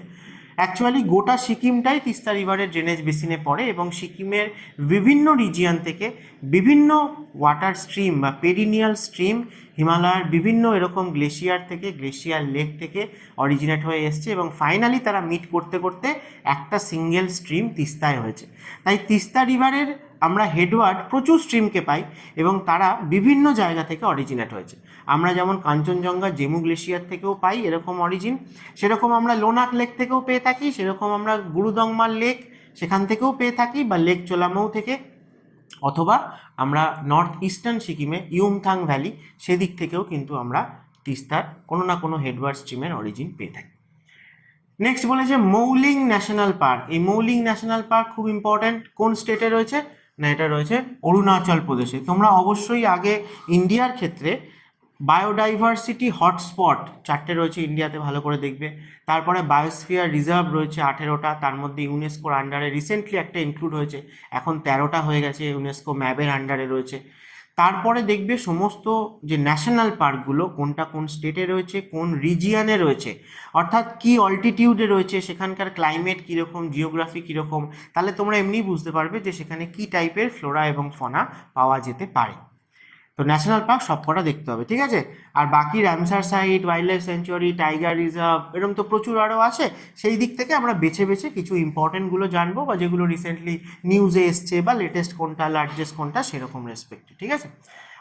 অ্যাকচুয়ালি গোটা সিকিমটাই তিস্তা রিভারের ড্রেনেজ বেসিনে পড়ে, এবং সিকিমের বিভিন্ন রিজিয়ন থেকে বিভিন্ন ওয়াটার স্ট্রিম বা পেরিনিয়াল স্ট্রিম হিমালয়ের বিভিন্ন এরকম গ্লেশিয়ার থেকে, গ্লেশিয়ার লেক থেকে অরিজিনেট হয়ে এসছে, এবং ফাইনালি তারা মিট করতে করতে একটা সিঙ্গেল স্ট্রিম তিস্তায় হয়েছে। তাই তিস্তা রিভারের আমরা হেডওয়ার্ড প্রচুর স্ট্রিমকে পাই, এবং তারা বিভিন্ন জায়গা থেকে অরিজিনেট হয়েছে। আমরা যেমন কাঞ্চনজঙ্ঘা জেমু গ্লেশিয়ার থেকেও পাই এরকম অরিজিন, সেরকম আমরা লোনাক লেক থেকেও পেয়ে থাকি, সেরকম আমরা গুরুদংমার লেক সেখান থেকেও পেয়ে থাকি, বা লেক চোলামৌ থেকে, অথবা আমরা নর্থ ইস্টার্ন সিকিমে ইয়ুমথাং ভ্যালি, সেদিক থেকেও কিন্তু আমরা তিস্তার কোনো না কোনো হেডওয়ার্ড স্ট্রিমের অরিজিন পেয়ে থাকি। নেক্সট বলেছে মৌলিং ন্যাশনাল পার্ক। এই মৌলিং ন্যাশনাল পার্ক খুব ইম্পর্ট্যান্ট। কোন স্টেটে রয়েছে? না, এটা রয়েছে অরুণাচল প্রদেশে। তোমরা অবশ্যই আগে ইন্ডিয়ার ক্ষেত্রে বায়োডাইভার্সিটি হটস্পট 4টে রয়েছে ইন্ডিয়াতে, ভালো করে দেখবে। তারপরে বায়োস্ফিয়ার রিজার্ভ রয়েছে 18টা, তার মধ্যে ইউনেস্কোর আন্ডারে রিসেন্টলি একটা ইনক্লুড হয়েছে, এখন 13টা হয়ে গেছে, ইউনেস্কো ম্যাবের আন্ডারে রয়েছে। তারপরে দেখবে সমস্ত যে ন্যাশনাল পার্কগুলো কোনটা কোন স্টেটে রয়েছে, কোন রিজিয়ানে রয়েছে, অর্থাৎ কি অল্টিটিউডে রয়েছে, সেখানকার ক্লাইমেট কীরকম, জিওগ্রাফি কীরকম, তাহলে তোমরা এমনিই বুঝতে পারবে যে সেখানে কি টাইপের ফ্লোরা এবং ফনা পাওয়া যেতে পারে। তো ন্যাশনাল পার্ক সবকটা দেখতে হবে, ঠিক আছে। আর বাকি Ramsar site, wild life sanctuary, tiger reserve, এরকম তো প্রচুর আরও আছে। সেই দিক থেকে আমরা বেছে বেছে কিছু ইম্পর্টেন্টগুলো জানবো, বা যেগুলো রিসেন্টলি নিউজে এসছে, বা লেটেস্ট কোনটা, লার্জেস্ট কোনটা, সেরকম রেসপেক্টে, ঠিক আছে।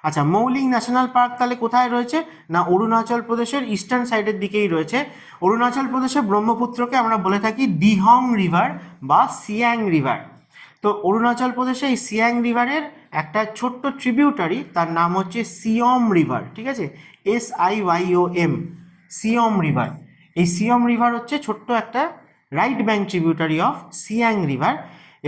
আচ্ছা, মৌলিং ন্যাশনাল পার্ক তাহলে কোথায় রয়েছে না অরুণাচল প্রদেশের ইস্টার্ন সাইডের দিকেই রয়েছে। অরুণাচল প্রদেশে ব্রহ্মপুত্রকে আমরা বলে থাকি দিহং রিভার বা সিয়াং রিভার। তো অরুণাচল প্রদেশে এই সিয়াং রিভারের একটা ছোট্ট ট্রিবিউটারি, তার নাম হচ্ছে সিয়ম রিভার, ঠিক আছে, SIYOM, সিয়ম রিভার। এই সিয়ম রিভার হচ্ছে ছোট্ট একটা right bank tributary of Siang river,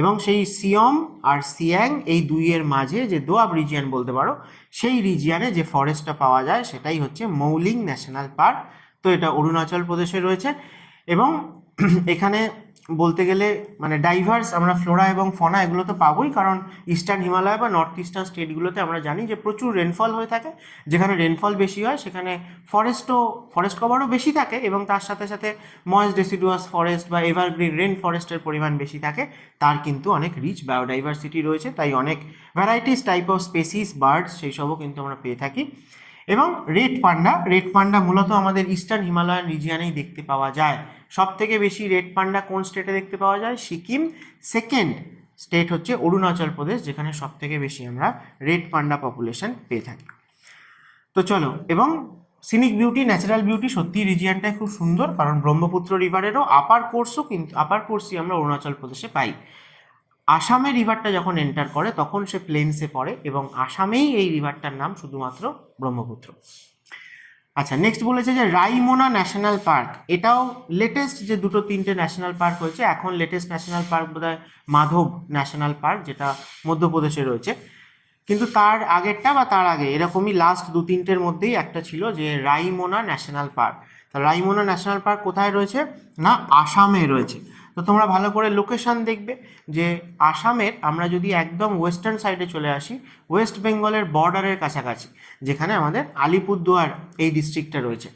এবং সেই সিয়ম আর সিয়াং এই দুইয়ের মাঝে যে দোয়াব রিজিয়ান বলতে পারো, সেই রিজিয়ানে যে ফরেস্টটা পাওয়া যায় সেটাই হচ্ছে মৌলিং ন্যাশনাল পার্ক। তো এটা অরুণাচল প্রদেশে রয়েছে, এবং এখানে বলতে গেলে মানে ডাইভার্স আমরা ফ্লোরা এবং ফনা এগুলো তো পাবোই, কারণ ইস্টার্ন হিমালয় বা নর্থ ইস্টার্ন স্টেটগুলোতে আমরা জানি যে প্রচুর রেনফল হয়ে থাকে। যেখানে রেনফল বেশি হয় সেখানে ফরেস্ট কভারও বেশি থাকে, এবং তার সাথে সাথে ময়েস্ট ডেসিডুয়াস ফরেস্ট বা এভারগ্রিন রেন ফরেস্টের পরিমাণ বেশি থাকে। তার কিন্তু অনেক রিচ বায়োডাইভার্সিটি রয়েছে, তাই অনেক varieties type of species, birds, সেই সবও কিন্তু আমরা পেয়ে থাকি। এবং রেড পান্ডা মূলত আমাদের ইস্টার্ন হিমালয়ান রিজিয়ানেই দেখতে পাওয়া যায়। সব থেকে বেশি রেড পান্ডা কোন স্টেটে দেখতে পাওয়া যায়? সিকিম। সেকেন্ড স্টেট হচ্ছে অরুণাচল প্রদেশ, যেখানে সব থেকে বেশি আমরা রেড পান্ডা পপুলেশন পেয়ে থাকি। তো চলো, এবং সিনিক বিউটি, ন্যাচারাল বিউটি, সত্যি রিজিয়ানটাই খুব সুন্দর, কারণ ব্রহ্মপুত্র রিভারেরও আপার কোর্সই আমরা অরুণাচল প্রদেশে পাই। আসামে রিভারটা যখন এন্টার করে তখন সে প্লেন্সে পড়ে, এবং আসামেই এই রিভারটার নাম শুধুমাত্র ব্রহ্মপুত্র। আচ্ছা, নেক্সট বলেছে যে রাইমোনা ন্যাশনাল পার্ক, এটাও লেটেস্ট যে দুটো তিনটে ন্যাশনাল পার্ক হয়েছে। এখন লেটেস্ট ন্যাশনাল পার্ক বোধহয় মাধব ন্যাশনাল পার্ক, যেটা মধ্যপ্রদেশে রয়েছে। কিন্তু তার আগেরটা বা তার আগে এরকমই লাস্ট দু তিনটের মধ্যেই একটা ছিল যে রাইমোনা ন্যাশনাল পার্ক। তা রাইমোনা ন্যাশনাল পার্ক কোথায় রয়েছে না আসামে রয়েছে। তো তোমরা ভালো করে লোকেশান দেখবে যে আসামের আমরা যদি একদম ওয়েস্টার্ন সাইডে চলে আসি, ওয়েস্ট বেঙ্গলের বর্ডারের কাছাকাছি, যেখানে আমাদের আলিপুরদুয়ার এই ডিস্ট্রিক্টটা রয়েছে,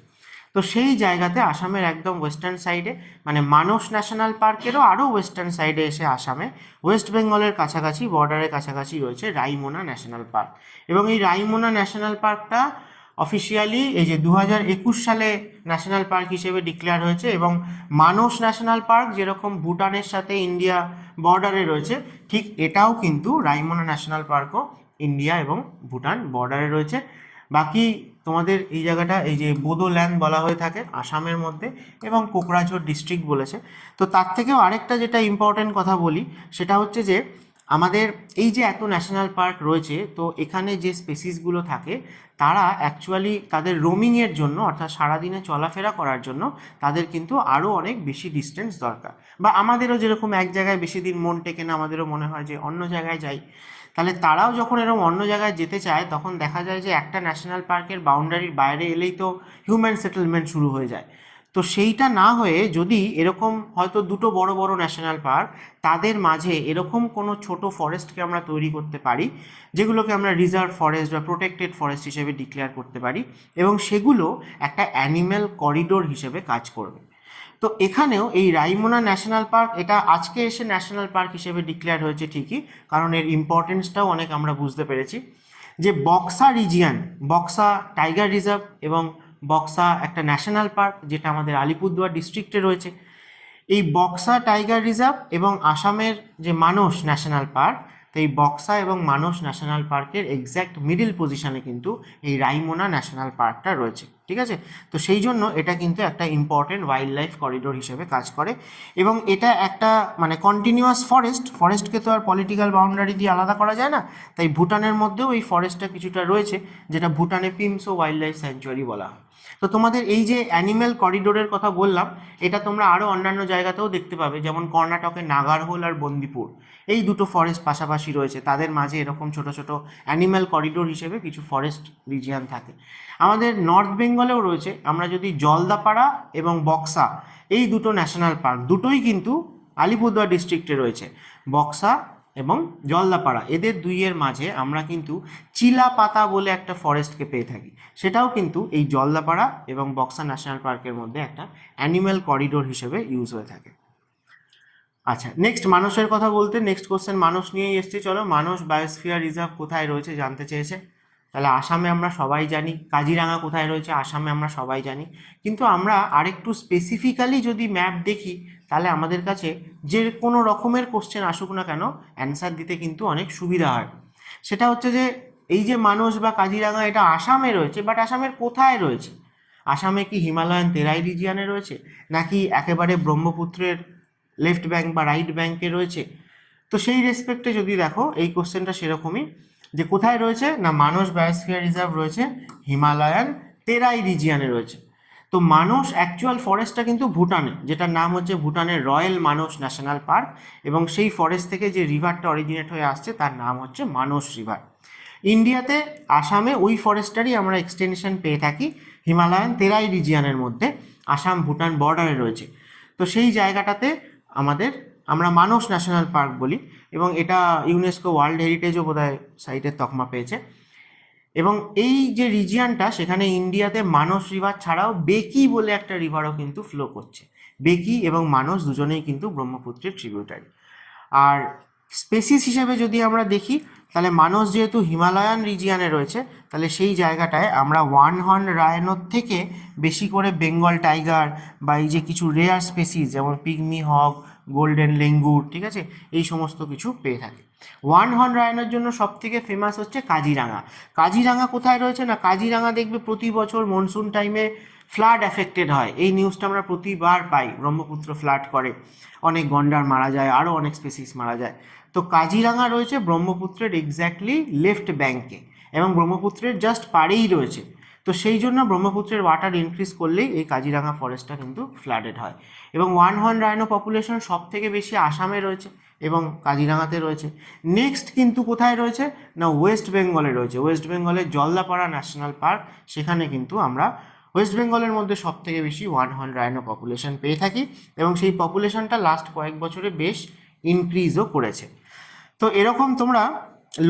তো সেই জায়গাতে আসামের একদম ওয়েস্টার্ন সাইডে, মানে মানস ন্যাশনাল পার্কেরও আরও ওয়েস্টার্ন সাইডে এসে আসামে ওয়েস্ট বেঙ্গলের কাছাকাছি, বর্ডারের কাছাকাছি রয়েছে রাইমোনা ন্যাশনাল পার্ক। এবং এই রাইমোনা ন্যাশনাল পার্কটা অফিসিয়ালি এই যে 2021 সালে ন্যাশনাল পার্ক হিসেবে ডিক্লেয়ার হয়েছে। এবং মানস ন্যাশনাল পার্ক যেরকম ভুটানের সাথে ইন্ডিয়া বর্ডারে রয়েছে, ঠিক এটাও কিন্তু রাইমোনা ন্যাশনাল পার্কও ইন্ডিয়া এবং ভুটান বর্ডারে রয়েছে। বাকি তোমাদের এই জায়গাটা এই যে বোদোল্যান্ড বলা হয়ে থাকে আসামের মধ্যে, এবং কোকরাঝোড় ডিস্ট্রিক্ট বলেছে। তো তার থেকেও আরেকটা যেটা ইম্পর্টেন্ট কথা বলি, সেটা হচ্ছে যে আমাদের এই যে এত ন্যাশনাল পার্ক রয়েছে, তো এখানে যে স্পেসিসগুলো থাকে তারা অ্যাকচুয়ালি তাদের রোমিংয়ের জন্য, অর্থাৎ সারাদিনে চলাফেরা করার জন্য তাদের কিন্তু আরও অনেক বেশি ডিস্টেন্স দরকার। বা আমাদেরও যেরকম এক জায়গায় বেশি দিন মন টেকে না, আমাদেরও মনে হয় যে অন্য জায়গায় যাই, তাহলে তারাও যখন এরকম অন্য জায়গায় যেতে চায় তখন দেখা যায় যে একটা ন্যাশনাল পার্কের বাউন্ডারির বাইরে এলেই তো হিউম্যান সেটেলমেন্ট শুরু হয়ে যায়। তো সেইটা না হয়ে যদি এরকম হয়তো দুটো বড় বড় ন্যাশনাল পার্ক, তাদের মাঝে এরকম কোনো ছোট ফরেস্টকে আমরা তৈরি করতে পারি, যেগুলোকে আমরা রিজার্ভ ফরেস্ট বা প্রোটেক্টেড ফরেস্ট হিসেবে ডিক্লেয়ার করতে পারি, এবং সেগুলো একটা অ্যানিম্যাল করিডোর হিসেবে কাজ করবে। তো এখানেও এই রাইমোনা ন্যাশনাল পার্ক, এটা আজকে এসে ন্যাশনাল পার্ক হিসেবে ডিক্লেয়ার হয়েছে ঠিকই, কারণ এর ইম্পর্টেন্সটাও অনেক আমরা বুঝতে পেরেছি। যে Buxa region, Buxa tiger reserve এবং বক্সা একটা ন্যাশনাল পার্ক, যেটা আমাদের আলিপুরদুয়ার ডিস্ট্রিক্টে রয়েছে, এই বক্সা টাইগার রিজার্ভ এবং আসামের যে মানস ন্যাশনাল পার্ক, তো এই বক্সা এবং মানস ন্যাশনাল পার্কের এক্স্যাক্ট মিডিল পজিশনে কিন্তু এই রাইমোনা ন্যাশনাল পার্কটা রয়েছে, ঠিক আছে। তো সেই জন্য এটা কিন্তু একটা ইম্পর্টেন্ট ওয়াইল্ড লাইফ করিডোর হিসেবে কাজ করে, এবং এটা একটা মানে কন্টিনিউয়াস ফরেস্টকে তো আর পলিটিক্যাল বাউন্ডারি দিয়ে আলাদা করা যায় না, তাই ভুটানের মধ্যেও এই ফরেস্টটা কিছুটা রয়েছে, যেটা ভুটানে পিমসো ওয়াইল্ড লাইফ স্যাংচুয়ারি বলা হয়। তো তোমাদের এই যে অ্যানিম্যাল করিডোরের কথা বললাম, এটা তোমরা আরও অন্যান্য জায়গাতেও দেখতে পাবে, যেমন কর্ণাটকের নাগারহোল আর বন্দিপুর, এই দুটো ফরেস্ট পাশাপাশি রয়েছে, তাদের মাঝে এরকম ছোট ছোট অ্যানিম্যাল করিডোর হিসেবে কিছু ফরেস্ট রিজিয়ান থাকে। আমাদের নর্থ বেঙ্গলেও রয়েছে, আমরা যদি জলদাপাড়া এবং বক্সা এই দুটো ন্যাশনাল পার্ক, দুটোই কিন্তু আলিপুরদুয়ার ডিস্ট্রিক্টে রয়েছে, বক্সা এবং জলদাপাড়া, এদের দুইয়ের মাঝে আমরা কিন্তু চিলাপাতা বলে একটা ফরেস্টকে পেয়ে থাকি, সেটাও কিন্তু এই জলদাপাড়া এবং বক্সা ন্যাশনাল পার্কের মধ্যে একটা অ্যানিম্যাল করিডোর হিসেবে ইউজ হয়ে থাকে। আচ্ছা, নেক্সট মানুষের কথা বলতে নেক্সট কোশ্চেন মানুষ নিয়েই এসছে। চলো, মানুষ বায়োস্ফিয়ার রিজার্ভ কোথায় রয়েছে জানতে চেয়েছে। তাহলে আসামে আমরা সবাই জানি, কাজিরাঙা কোথায় রয়েছে আসামে আমরা সবাই জানি। কিন্তু আমরা আরেকটু স্পেসিফিক্যালি যদি ম্যাপ দেখি তাহলে আমাদের কাছে যে কোনো রকমের কোশ্চেন আসুক না কেন অ্যান্সার দিতে কিন্তু অনেক সুবিধা হয়। সেটা হচ্ছে যে এই যে মানস বা কাজিরাঙা এটা আসামে রয়েছে, বাট আসামের কোথায় রয়েছে? আসামে কি হিমালয়ান তেরাই রিজিয়ানে রয়েছে, নাকি একেবারে ব্রহ্মপুত্রের লেফট ব্যাঙ্ক বা রাইট ব্যাঙ্কে রয়েছে? তো সেই রেসপেক্টে যদি দেখো এই কোশ্চেনটা সেরকমই, যে কোথায় রয়েছে না মানস বায়োস্ফিয়ার রিজার্ভ রয়েছে হিমালয়ান তেরাই রিজিয়ানে রয়েছে। তো মানস অ্যাকচুয়াল ফরেস্টটা কিন্তু ভুটানে, যেটার নাম হচ্ছে ভুটানের রয়্যাল মানস ন্যাশনাল পার্ক, এবং সেই ফরেস্ট থেকে যে রিভারটা অরিজিনেট হয়ে আসছে তার নাম হচ্ছে মানস রিভার। ইন্ডিয়াতে আসামে ওই ফরেস্টটারই আমরা এক্সটেনশন পেয়ে থাকি হিমালয়ান তেরাই রিজিয়ানের মধ্যে, আসাম ভুটান বর্ডারে রয়েছে। তো সেই জায়গাটাতে আমরা মানস ন্যাশনাল পার্ক বলি, এবং এটা ইউনেস্কো ওয়ার্ল্ড হেরিটেজও বোধহয় সাইটের তকমা পেয়েছে। এবং এই যে রিজিয়ানটা সেখানে ইন্ডিয়াতে মানস রিভার ছাড়াও বেকি বলে একটা রিভারও কিন্তু ফ্লো করছে। বেকি এবং মানস দুজনেই কিন্তু ব্রহ্মপুত্রের ট্রিবিউটারি। আর স্পেসিস হিসেবে যদি আমরা দেখি তাহলে মানস যেহেতু হিমালয়ান রিজিয়ানে রয়েছে, তাহলে সেই জায়গাটায় আমরা ওয়ান হর্ন রাইনোর থেকে বেশি করে বেঙ্গল টাইগার বা এই যে কিছু রেয়ার স্পেসিস যেমন পিগমি হক, গোল্ডেন লেঙ্গুর, ঠিক আছে, এই সমস্ত কিছু পেয়ে থাকি। ওয়ান হর্ন রাইনোর জন্য সব থেকে ফেমাস হচ্ছে কাজিরাঙা। কাজিরাঙা কোথায় রয়েছে না, কাজিরাঙা দেখবে প্রতি বছর মনসুন টাইমে ফ্লাড অ্যাফেক্টেড হয়। এই নিউজটা আমরা প্রতিবার পাই, ব্রহ্মপুত্র ফ্লাড করে, অনেক গন্ডার মারা যায়, আরও অনেক স্পেসিস মারা যায়। তো কাজিরাঙা রয়েছে ব্রহ্মপুত্রের এক্স্যাক্টলি লেফট ব্যাঙ্কে এবং ব্রহ্মপুত্রের জাস্ট পাড়েই রয়েছে। তো সেই জন্য ব্রহ্মপুত্রের ওয়াটার ইনক্রিজ করলেই এই কাজিরাঙা ফরেস্টটা কিন্তু ফ্লাডেড হয়। এবং ওয়ান হর্ন রাইনো পপুলেশন সব থেকে বেশি আসামে রয়েছে এবং কাজিরাঙাতে রয়েছে। নেক্সট কিন্তু কোথায় রয়েছে না ওয়েস্ট বেঙ্গলে রয়েছে। ওয়েস্ট বেঙ্গলের জলদাপাড়া ন্যাশনাল পার্ক, সেখানে কিন্তু আমরা ওয়েস্ট বেঙ্গলের মধ্যে সব থেকে বেশি ওয়ান হর্ন রাইনো পপুলেশন পেয়ে থাকি, এবং সেই পপুলেশনটা লাস্ট কয়েক বছরে বেশ ইনক্রিজও করেছে। তো এরকম তোমরা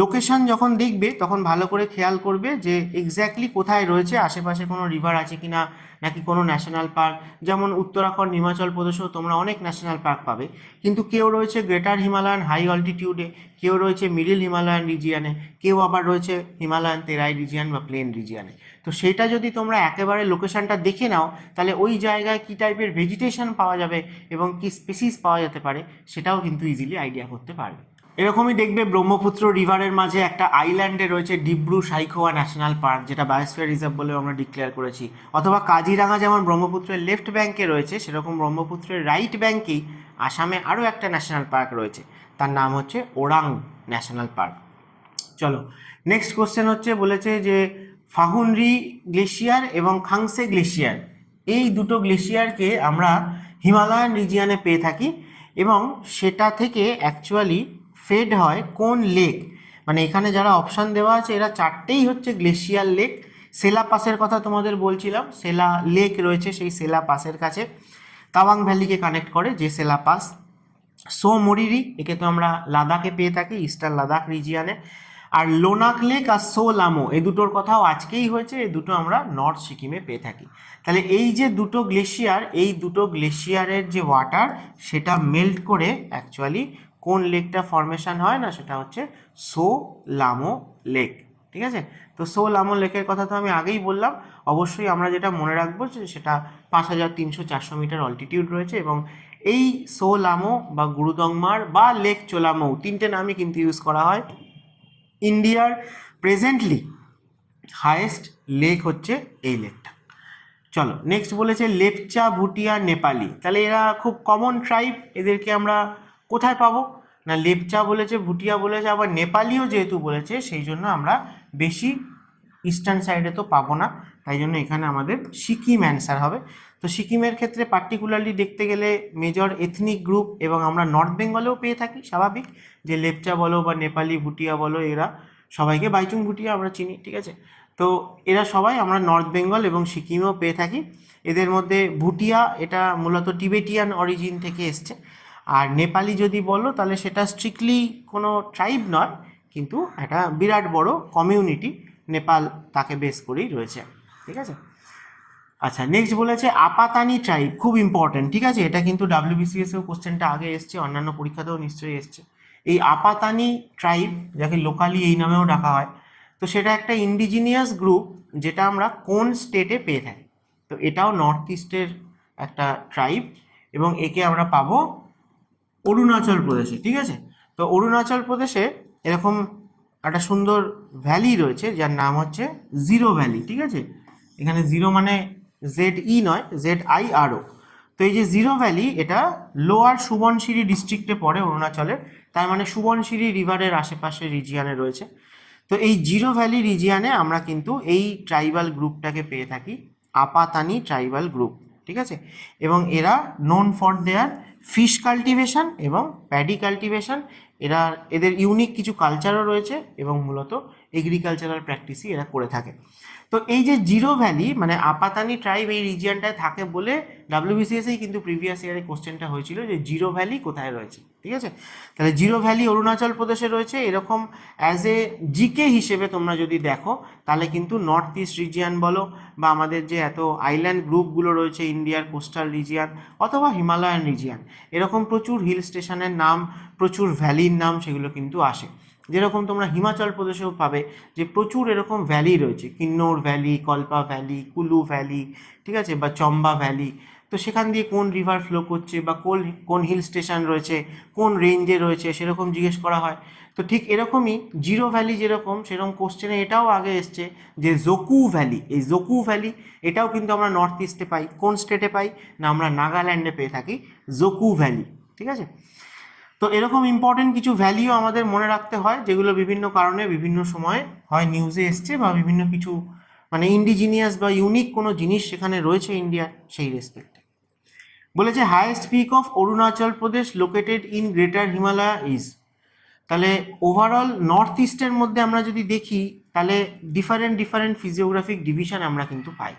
লোকেশন যখন দেখবে তখন ভালো করে খেয়াল করবে যে এক্স্যাক্টলি কোথায় রয়েছে, আশেপাশে কোনো রিভার আছে কি না, নাকি কোনো ন্যাশনাল পার্ক। যেমন উত্তরাখণ্ড হিমাচল প্রদেশেও তোমরা অনেক ন্যাশনাল পার্ক পাবে, কিন্তু কেউ রয়েছে গ্রেটার হিমালয়ান হাই অল্টিটিউডে, কেউ রয়েছে মিডিল হিমালয়ান রিজিয়ানে, কেউ আবার রয়েছে হিমালয়ান তেরাই রিজিয়ান বা প্লেন রিজিয়ানে। তো সেটা যদি তোমরা একেবারে লোকেশনটা দেখে নাও তাহলে ওই জায়গায় কী টাইপের ভেজিটেশন পাওয়া যাবে এবং কী স্পেসিস পাওয়া যেতে পারে সেটাও কিন্তু ইজিলি আইডিয়া করতে পারবে। এরকমই দেখবে ব্রহ্মপুত্র রিভারের মাঝে একটা আইল্যান্ডে রয়েছে ডিব্রু সাইখোয়া ন্যাশনাল পার্ক, যেটা বায়োস্ফিয়ার রিজার্ভ বলেও আমরা ডিক্লেয়ার করেছি। অথবা কাজিরাঙা যেমন ব্রহ্মপুত্রের লেফট ব্যাঙ্কে রয়েছে, সেরকম ব্রহ্মপুত্রের রাইট ব্যাঙ্কেই আসামে আরও একটা ন্যাশনাল পার্ক রয়েছে, তার নাম হচ্ছে ওরাং ন্যাশনাল পার্ক। চলো নেক্সট কোশ্চেন হচ্ছে, বলেছে যে ফাহুনরি গ্লেশিয়ার এবং খাংসে গ্লেশিয়ার, এই দুটো গ্লেশিয়ারকে আমরা হিমালয়ান রিজিয়ানে পেয়ে থাকি, এবং সেটা থেকে অ্যাকচুয়ালি ফেড হয় কোন লেক। মানে এখানে যারা অপশান দেওয়া আছে এরা চারটেই হচ্ছে গ্লেশিয়ার লেক। সেলা পাসের কথা তোমাদের বলছিলাম, সেলা লেক রয়েছে সেই সেলা পাসের কাছে, তাওয়াং ভ্যালিকে কানেক্ট করে যে সেলা পাস। সো মরিরি, একে তো আমরা লাদাখে পেয়ে থাকি, ইস্টার্ন লাদাখ রিজিয়ানে। আর লোনাক লেক আর সো লামো, এই দুটোর কথাও আজকেই হয়েছে, এই দুটো আমরা নর্থ সিকিমে পেয়ে থাকি। তাহলে এই যে দুটো গ্লেশিয়ার, এই দুটো গ্লেশিয়ারের যে ওয়াটার সেটা মেল্ট করে অ্যাকচুয়ালি কোন লেকটা ফর্মেশন হয় না, সেটা হচ্ছে সো লামো লেক। ঠিক আছে, তো সো লামো লেকের কথা তো আমি আগেই বললাম। অবশ্যই আমরা যেটা মনে রাখবো যে সেটা 5300-400 মিটার অল্টিটিউড রয়েছে, এবং এই সো লামো বা গুরুদংমার বা লেক চোলামৌ তিনটে নামই কিন্তু ইউজ করা হয়। ইন্ডিয়ার প্রেজেন্টলি হায়েস্ট লেক হচ্ছে এই লেকটা। চলো নেক্সট বলেছে লেপচা, ভুটিয়া, নেপালি। তাহলে এরা খুব কমন ট্রাইব, এদেরকে আমরা কোথায় পাবো না লেপচা বলেছে, ভুটিয়া বলেছে, আবার নেপালিও যেহেতু বলেছে সেই জন্য আমরা বেশি ইস্টার্ন সাইডে তো পাবো না, তাই জন্য এখানে আমাদের সিকিম অ্যান্সার হবে। তো সিকিমের ক্ষেত্রে পার্টিকুলারলি দেখতে গেলে মেজর এথনিক গ্রুপ, এবং আমরা নর্থ বেঙ্গলেও পেয়ে থাকি স্বাভাবিক, যে লেপচা বলো বা নেপালি ভুটিয়া বলো, এরা সবাইকে বাইচুং ভুটিয়া আমরা চিনি, ঠিক আছে। তো এরা সবাই আমরা নর্থ বেঙ্গল এবং সিকিমেও পেয়ে থাকি। এদের মধ্যে ভুটিয়া এটা মূলত টিবেটিয়ান অরিজিন থেকে এসছে, আর নেপালি যদি বলো তাহলে সেটা স্ট্রিক্টলি কোনো ট্রাইব নয়, কিন্তু একটা বিরাট বড় কমিউনিটি নেপাল তাকে বেস করেই রয়েছে, ঠিক আছে। আচ্ছা নেক্সট বলেছে আপাতানি ট্রাইব, খুব ইম্পর্টেন্ট, ঠিক আছে, এটা কিন্তু WBCSও কোশ্চেনটা আগে এসছে, অন্যান্য পরীক্ষাতেও নিশ্চয়ই এসছে। এই আপাতানি ট্রাইব, যাকে লোকালি এই নামেও ডাকা হয়, তো সেটা একটা ইন্ডিজিনিয়াস গ্রুপ যেটা আমরা কোন স্টেটে পেয়ে থাকি। তো এটাও নর্থ ইস্টের একটা ট্রাইব এবং একে আমরা পাবো অরুণাচল প্রদেশে, ঠিক আছে। তো অরুণাচল প্রদেশে এরকম একটা সুন্দর ভ্যালি রয়েছে যার নাম হচ্ছে জিরো ভ্যালি, ঠিক আছে। এখানে জিরো মানে ZE নয়, ZIRO। তো এই যে জিরো ভ্যালি এটা লোয়ার সুবনশিরি ডিস্ট্রিক্টে পড়ে অরুণাচলের, তার মানে সুবনশিরি রিভারের আশেপাশে রিজিয়ানে রয়েছে। তো এই জিরো ভ্যালি রিজিয়ানে আমরা কিন্তু এই ট্রাইবাল গ্রুপটাকে পেয়ে থাকি, আপাতানি ট্রাইবাল গ্রুপ, ঠিক আছে। এবং এরা known for their fish cultivation এবং প্যাডি কাল্টিভেশন। এদের ইউনিক কিছু কালচারও রয়েছে এবং মূলত এগ্রিকালচারাল প্র্যাকটিসই এরা করে থাকে। তো এই যে জিরো ভ্যালি মানে আপাতানি ট্রাইব এই রিজিয়নটায় থাকে বলে ডাব্লিউবিসিএসেই কিন্তু প্রিভিয়াস ইয়ারে কোশ্চেনটা হয়েছিল যে জিরো ভ্যালি কোথায় রয়েছে, ঠিক আছে। তাহলে জিরো ভ্যালি অরুণাচল প্রদেশে রয়েছে। এরকম অ্যাজ এ জিকে হিসেবে তোমরা যদি দেখো তাহলে কিন্তু নর্থ ইস্ট রিজিয়ান বলো বা আমাদের যে এত আইল্যান্ড গ্রুপগুলো রয়েছে ইন্ডিয়ার কোস্টাল রিজিয়ান অথবা হিমালয়ান রিজিয়ান, এরকম প্রচুর হিল স্টেশনের নাম, প্রচুর ভ্যালির নাম সেগুলো কিন্তু আসে। যেরকম তোমরা হিমাচল প্রদেশেও পাবে যে প্রচুর এরকম ভ্যালি রয়েছে, কিন্নৌর ভ্যালি, কল্পা ভ্যালি, কুলু ভ্যালি, ঠিক আছে, বা চম্বা ভ্যালি। তো সেখান দিয়ে কোন রিভার ফ্লো করছে বা কোন হিল স্টেশন রয়েছে, কোন রেঞ্জে রয়েছে সেরকম জিজ্ঞেস করা হয়। তো ঠিক এরকমই জিরো ভ্যালি যেরকম, সেরকম কোশ্চেনে এটাও আগে এসছে যে জোকু ভ্যালি। এই জোকু ভ্যালি এটাও কিন্তু আমরা নর্থ ইস্টে পাই। কোন স্টেটে পাই না, আমরা নাগাল্যান্ডে পেয়ে থাকি জোকু ভ্যালি, ঠিক আছে। তো এরকম ইম্পর্টেন্ট কিছু ভ্যালিও আমাদের মনে রাখতে হয় যেগুলো বিভিন্ন কারণে বিভিন্ন সময় হয় নিউজে এসছে বা বিভিন্ন কিছু মানে ইন্ডিজিনিয়াস বা ইউনিক কোনো জিনিস সেখানে রয়েছে ইন্ডিয়ার, সেই রেসপেক্টে বলেছে highest peak of Arunachal Pradesh located in greater Himalaya is. তাহলে ওভারঅল নর্থ ইস্টের মধ্যে আমরা যদি দেখি তাহলে ডিফারেন্ট ফিজিওগ্রাফিক ডিভিশন আমরা কিন্তু পাই।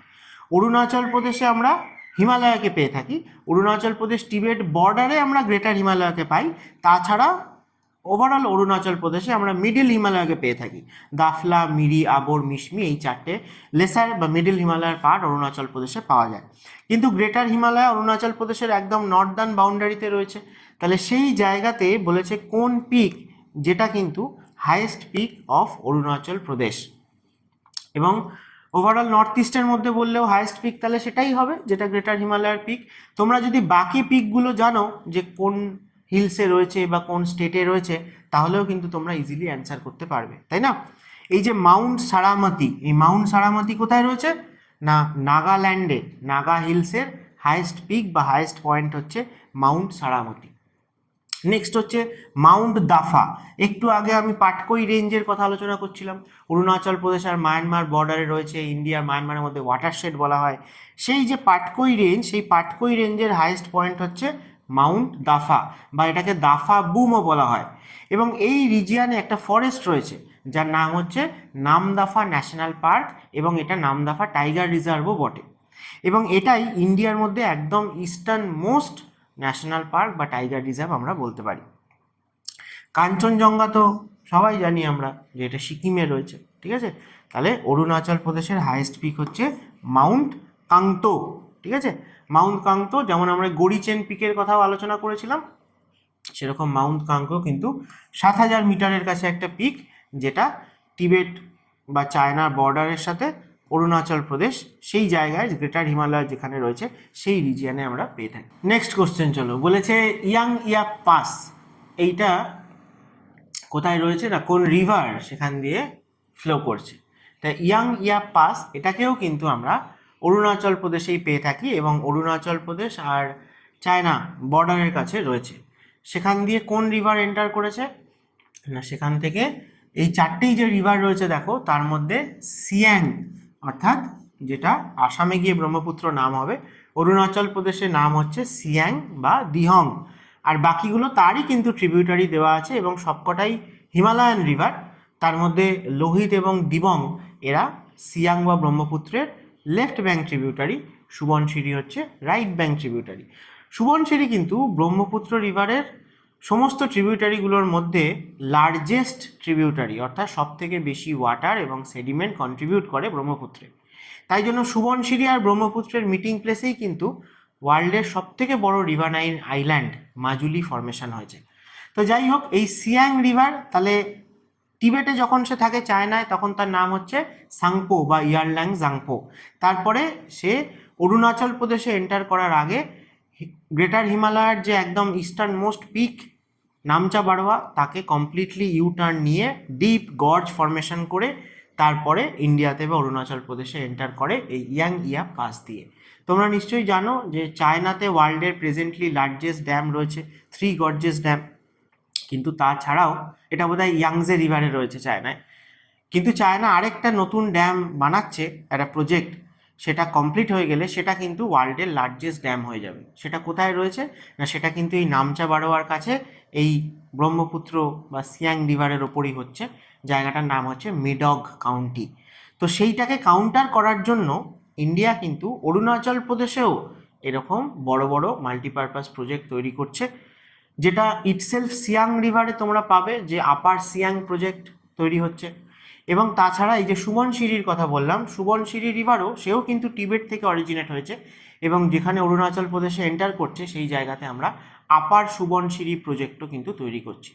অরুণাচল প্রদেশে আমরা হিমালয়াকে পেয়ে থাকি, অরুণাচল প্রদেশ টিবেট বর্ডারে আমরা গ্রেটার হিমালয়াকে পাই। তাছাড়া ওভারঅল অরুণাচল প্রদেশে আমরা মিডিল হিমালয়াকে পেয়ে থাকি। দাফলা, মিরি, আবর, মিশমি এই চারটে লেসার বা মিডিল হিমালয়ার পার্ট অরুণাচল প্রদেশে পাওয়া যায়। কিন্তু গ্রেটার হিমালয় অরুণাচল প্রদেশের একদম নর্দার্ন বাউন্ডারিতে রয়েছে। তাহলে সেই জায়গাতে বলেছে কোন পিক যেটা কিন্তু highest peak of Arunachal Pradesh. এবং ওভারঅল নর্থ ইস্টের মধ্যে বললেও হাইয়েস্ট পিক তাহলে সেটাই হবে যেটা গ্রেটার হিমালয়ার পিক। তোমরা যদি বাকি পিকগুলো জানো যে কোন হিলসে রয়েছে বা কোন স্টেটে রয়েছে তাহলেও কিন্তু তোমরা ইজিলি অ্যান্সার করতে পারবে, তাই না। এই যে মাউন্ট সারামতি, এই মাউন্ট সারামতি কোথায় রয়েছে না নাগাল্যান্ডে, নাগা হিলসের হাইয়েস্ট পিক বা হাইয়েস্ট পয়েন্ট হচ্ছে মাউন্ট সারামতি। নেক্সট হচ্ছে মাউন্ট দাফা। একটু আগে আমি পাটকই রেঞ্জের কথা আলোচনা করছিলাম, অরুণাচল প্রদেশ আর মায়ানমার বর্ডারে রয়েছে, ইন্ডিয়ার মায়ানমারের মধ্যে ওয়াটারশেড বলা হয়। সেই যে পাটকই রেঞ্জ, সেই পাটকই রেঞ্জের হাইয়েস্ট পয়েন্ট হচ্ছে মাউন্ট দাফা বা এটাকে দাফা বুমও বলা হয়। এবং এই রিজিয়ানে একটা ফরেস্ট রয়েছে যার নাম হচ্ছে নামদাফা ন্যাশনাল পার্ক এবং এটা নামদাফা টাইগার রিজার্ভও বটে। এবং এটাই ইন্ডিয়ার মধ্যে একদম ইস্টার্ন মোস্ট ন্যাশনাল পার্ক বা টাইগার রিজার্ভ আমরা বলতে পারি। কাঞ্চনজঙ্ঘা তো সবাই জানি আমরা যে এটা সিকিমে রয়েছে, ঠিক আছে। তাহলে অরুণাচল প্রদেশের হাইয়েস্ট পিক হচ্ছে মাউন্ট কাংতো, ঠিক আছে। মাউন্ট কাংতো যেমন আমরা গড়িচেন পিকের কথাও আলোচনা করেছিলাম, সেরকম মাউন্ট কাংতো কিন্তু 7,000 মিটারের কাছে একটা পিক যেটা টিবেট বা চায়নার বর্ডারের সাথে অরুণাচল প্রদেশ সেই জায়গায় গ্রেটার হিমালয় যেখানে রয়েছে সেই রিজিয়ানে আমরা পেয়ে থাকি। নেক্সট কোশ্চেন চলো, বলেছে ইয়াং ইয়াপ পাস এইটা কোথায় রয়েছে না কোন রিভার সেখান দিয়ে ফ্লো করছে। তাই ইয়াং ইয়াপ পাস এটাকেও কিন্তু আমরা অরুণাচল প্রদেশেই পেয়ে থাকি এবং অরুণাচল প্রদেশ আর চায়না বর্ডারের কাছে রয়েছে। সেখান দিয়ে কোন রিভার এন্টার করেছে না সেখান থেকে এই চারটেই যে রিভার রয়েছে দেখো তার মধ্যে সিয়াং অর্থাৎ যেটা আসামে গিয়ে ব্রহ্মপুত্র নাম হবে, অরুণাচল প্রদেশের নাম হচ্ছে সিয়াং বা দিহং। আর বাকিগুলো তারই কিন্তু ট্রিবিউটারি দেওয়া আছে এবং সবকটাই হিমালয়ান রিভার। তার মধ্যে লোহিত এবং দিবং এরা সিয়াং বা ব্রহ্মপুত্রের লেফট ব্যাঙ্ক ট্রিবিউটারি, সুবনশিরি হচ্ছে রাইট ব্যাঙ্ক ট্রিবিউটারি। সুবনশিরি কিন্তু ব্রহ্মপুত্র রিভারের সমস্ত ট্রিবিউটারিগুলোর মধ্যে লার্জেস্ট ট্রিবিউটারি, অর্থাৎ সব থেকে বেশি ওয়াটার এবং সেডিমেন্ট কন্ট্রিবিউট করে ব্রহ্মপুত্রে। তাই জন্য সুবনশিরি আর ব্রহ্মপুত্রের মিটিং প্লেসেই কিন্তু ওয়ার্ল্ডের সব থেকে বড় রিভারাইন আইল্যান্ড মাজুলি ফরমেশন হয়েছে। তো যাই হোক, এই সিয়াং রিভার তাহলে টিবেটে যখন সে থাকে চায়নায় তখন তার নাম হচ্ছে সাংপো বা ইয়ারল্যাং জাংপো। তারপরে সে অরুণাচল প্রদেশে এন্টার করার আগে গ্রেটার হিমালয়ের যে একদম ইস্টার্ন মোস্ট পিক নামচা বারোয়া তাকে কমপ্লিটলি ইউ টার্ন নিয়ে ডিপ গর্জ ফরমেশন করে তারপরে ইন্ডিয়াতে বা অরুণাচল প্রদেশে এন্টার করে এই ইয়াং ইয়া পাস দিয়ে। তোমরা নিশ্চয়ই জানো যে চায়নাতে ওয়ার্ল্ডের প্রেজেন্টলি লার্জেস্ট ড্যাম রয়েছে থ্রি গর্জেস ড্যাম, কিন্তু তাছাড়াও এটা বোধহয় ইয়াংজে রিভারে রয়েছে চায়নায়। কিন্তু চায়না আরেকটা নতুন ড্যাম বানাচ্ছে, একটা প্রজেক্ট, সেটা কমপ্লিট হয়ে গেলে সেটা কিন্তু ওয়ার্ল্ডের লার্জেস্ট ড্যাম হয়ে যাবে। সেটা কোথায় রয়েছে না, সেটা কিন্তু এই নামচা বারোয়ার কাছে এই ব্রহ্মপুত্র বা সিয়াং রিভারের ওপরই হচ্ছে। জায়গাটার নাম হচ্ছে মেডগ কাউন্টি। তো সেইটাকে কাউন্টার করার জন্য ইন্ডিয়া কিন্তু অরুণাচল প্রদেশেও এরকম বড় বড় মাল্টিপারপাস প্রজেক্ট তৈরি করছে, যেটা ইটসেলফ সিয়াং রিভারে তোমরা পাবে যে আপার সিয়াং প্রজেক্ট তৈরি হচ্ছে। এবং তাছাড়া এই যে সুবনশিরির কথা বললাম, সুবনশিরি রিভারও সেও কিন্তু টিবেট থেকে অরিজিনেট হয়েছে, এবং যেখানে অরুণাচল প্রদেশে এন্টার করছে সেই জায়গাতে আমরা আপার সুবনশিরি প্রজেক্টও কিন্তু তৈরি করছি।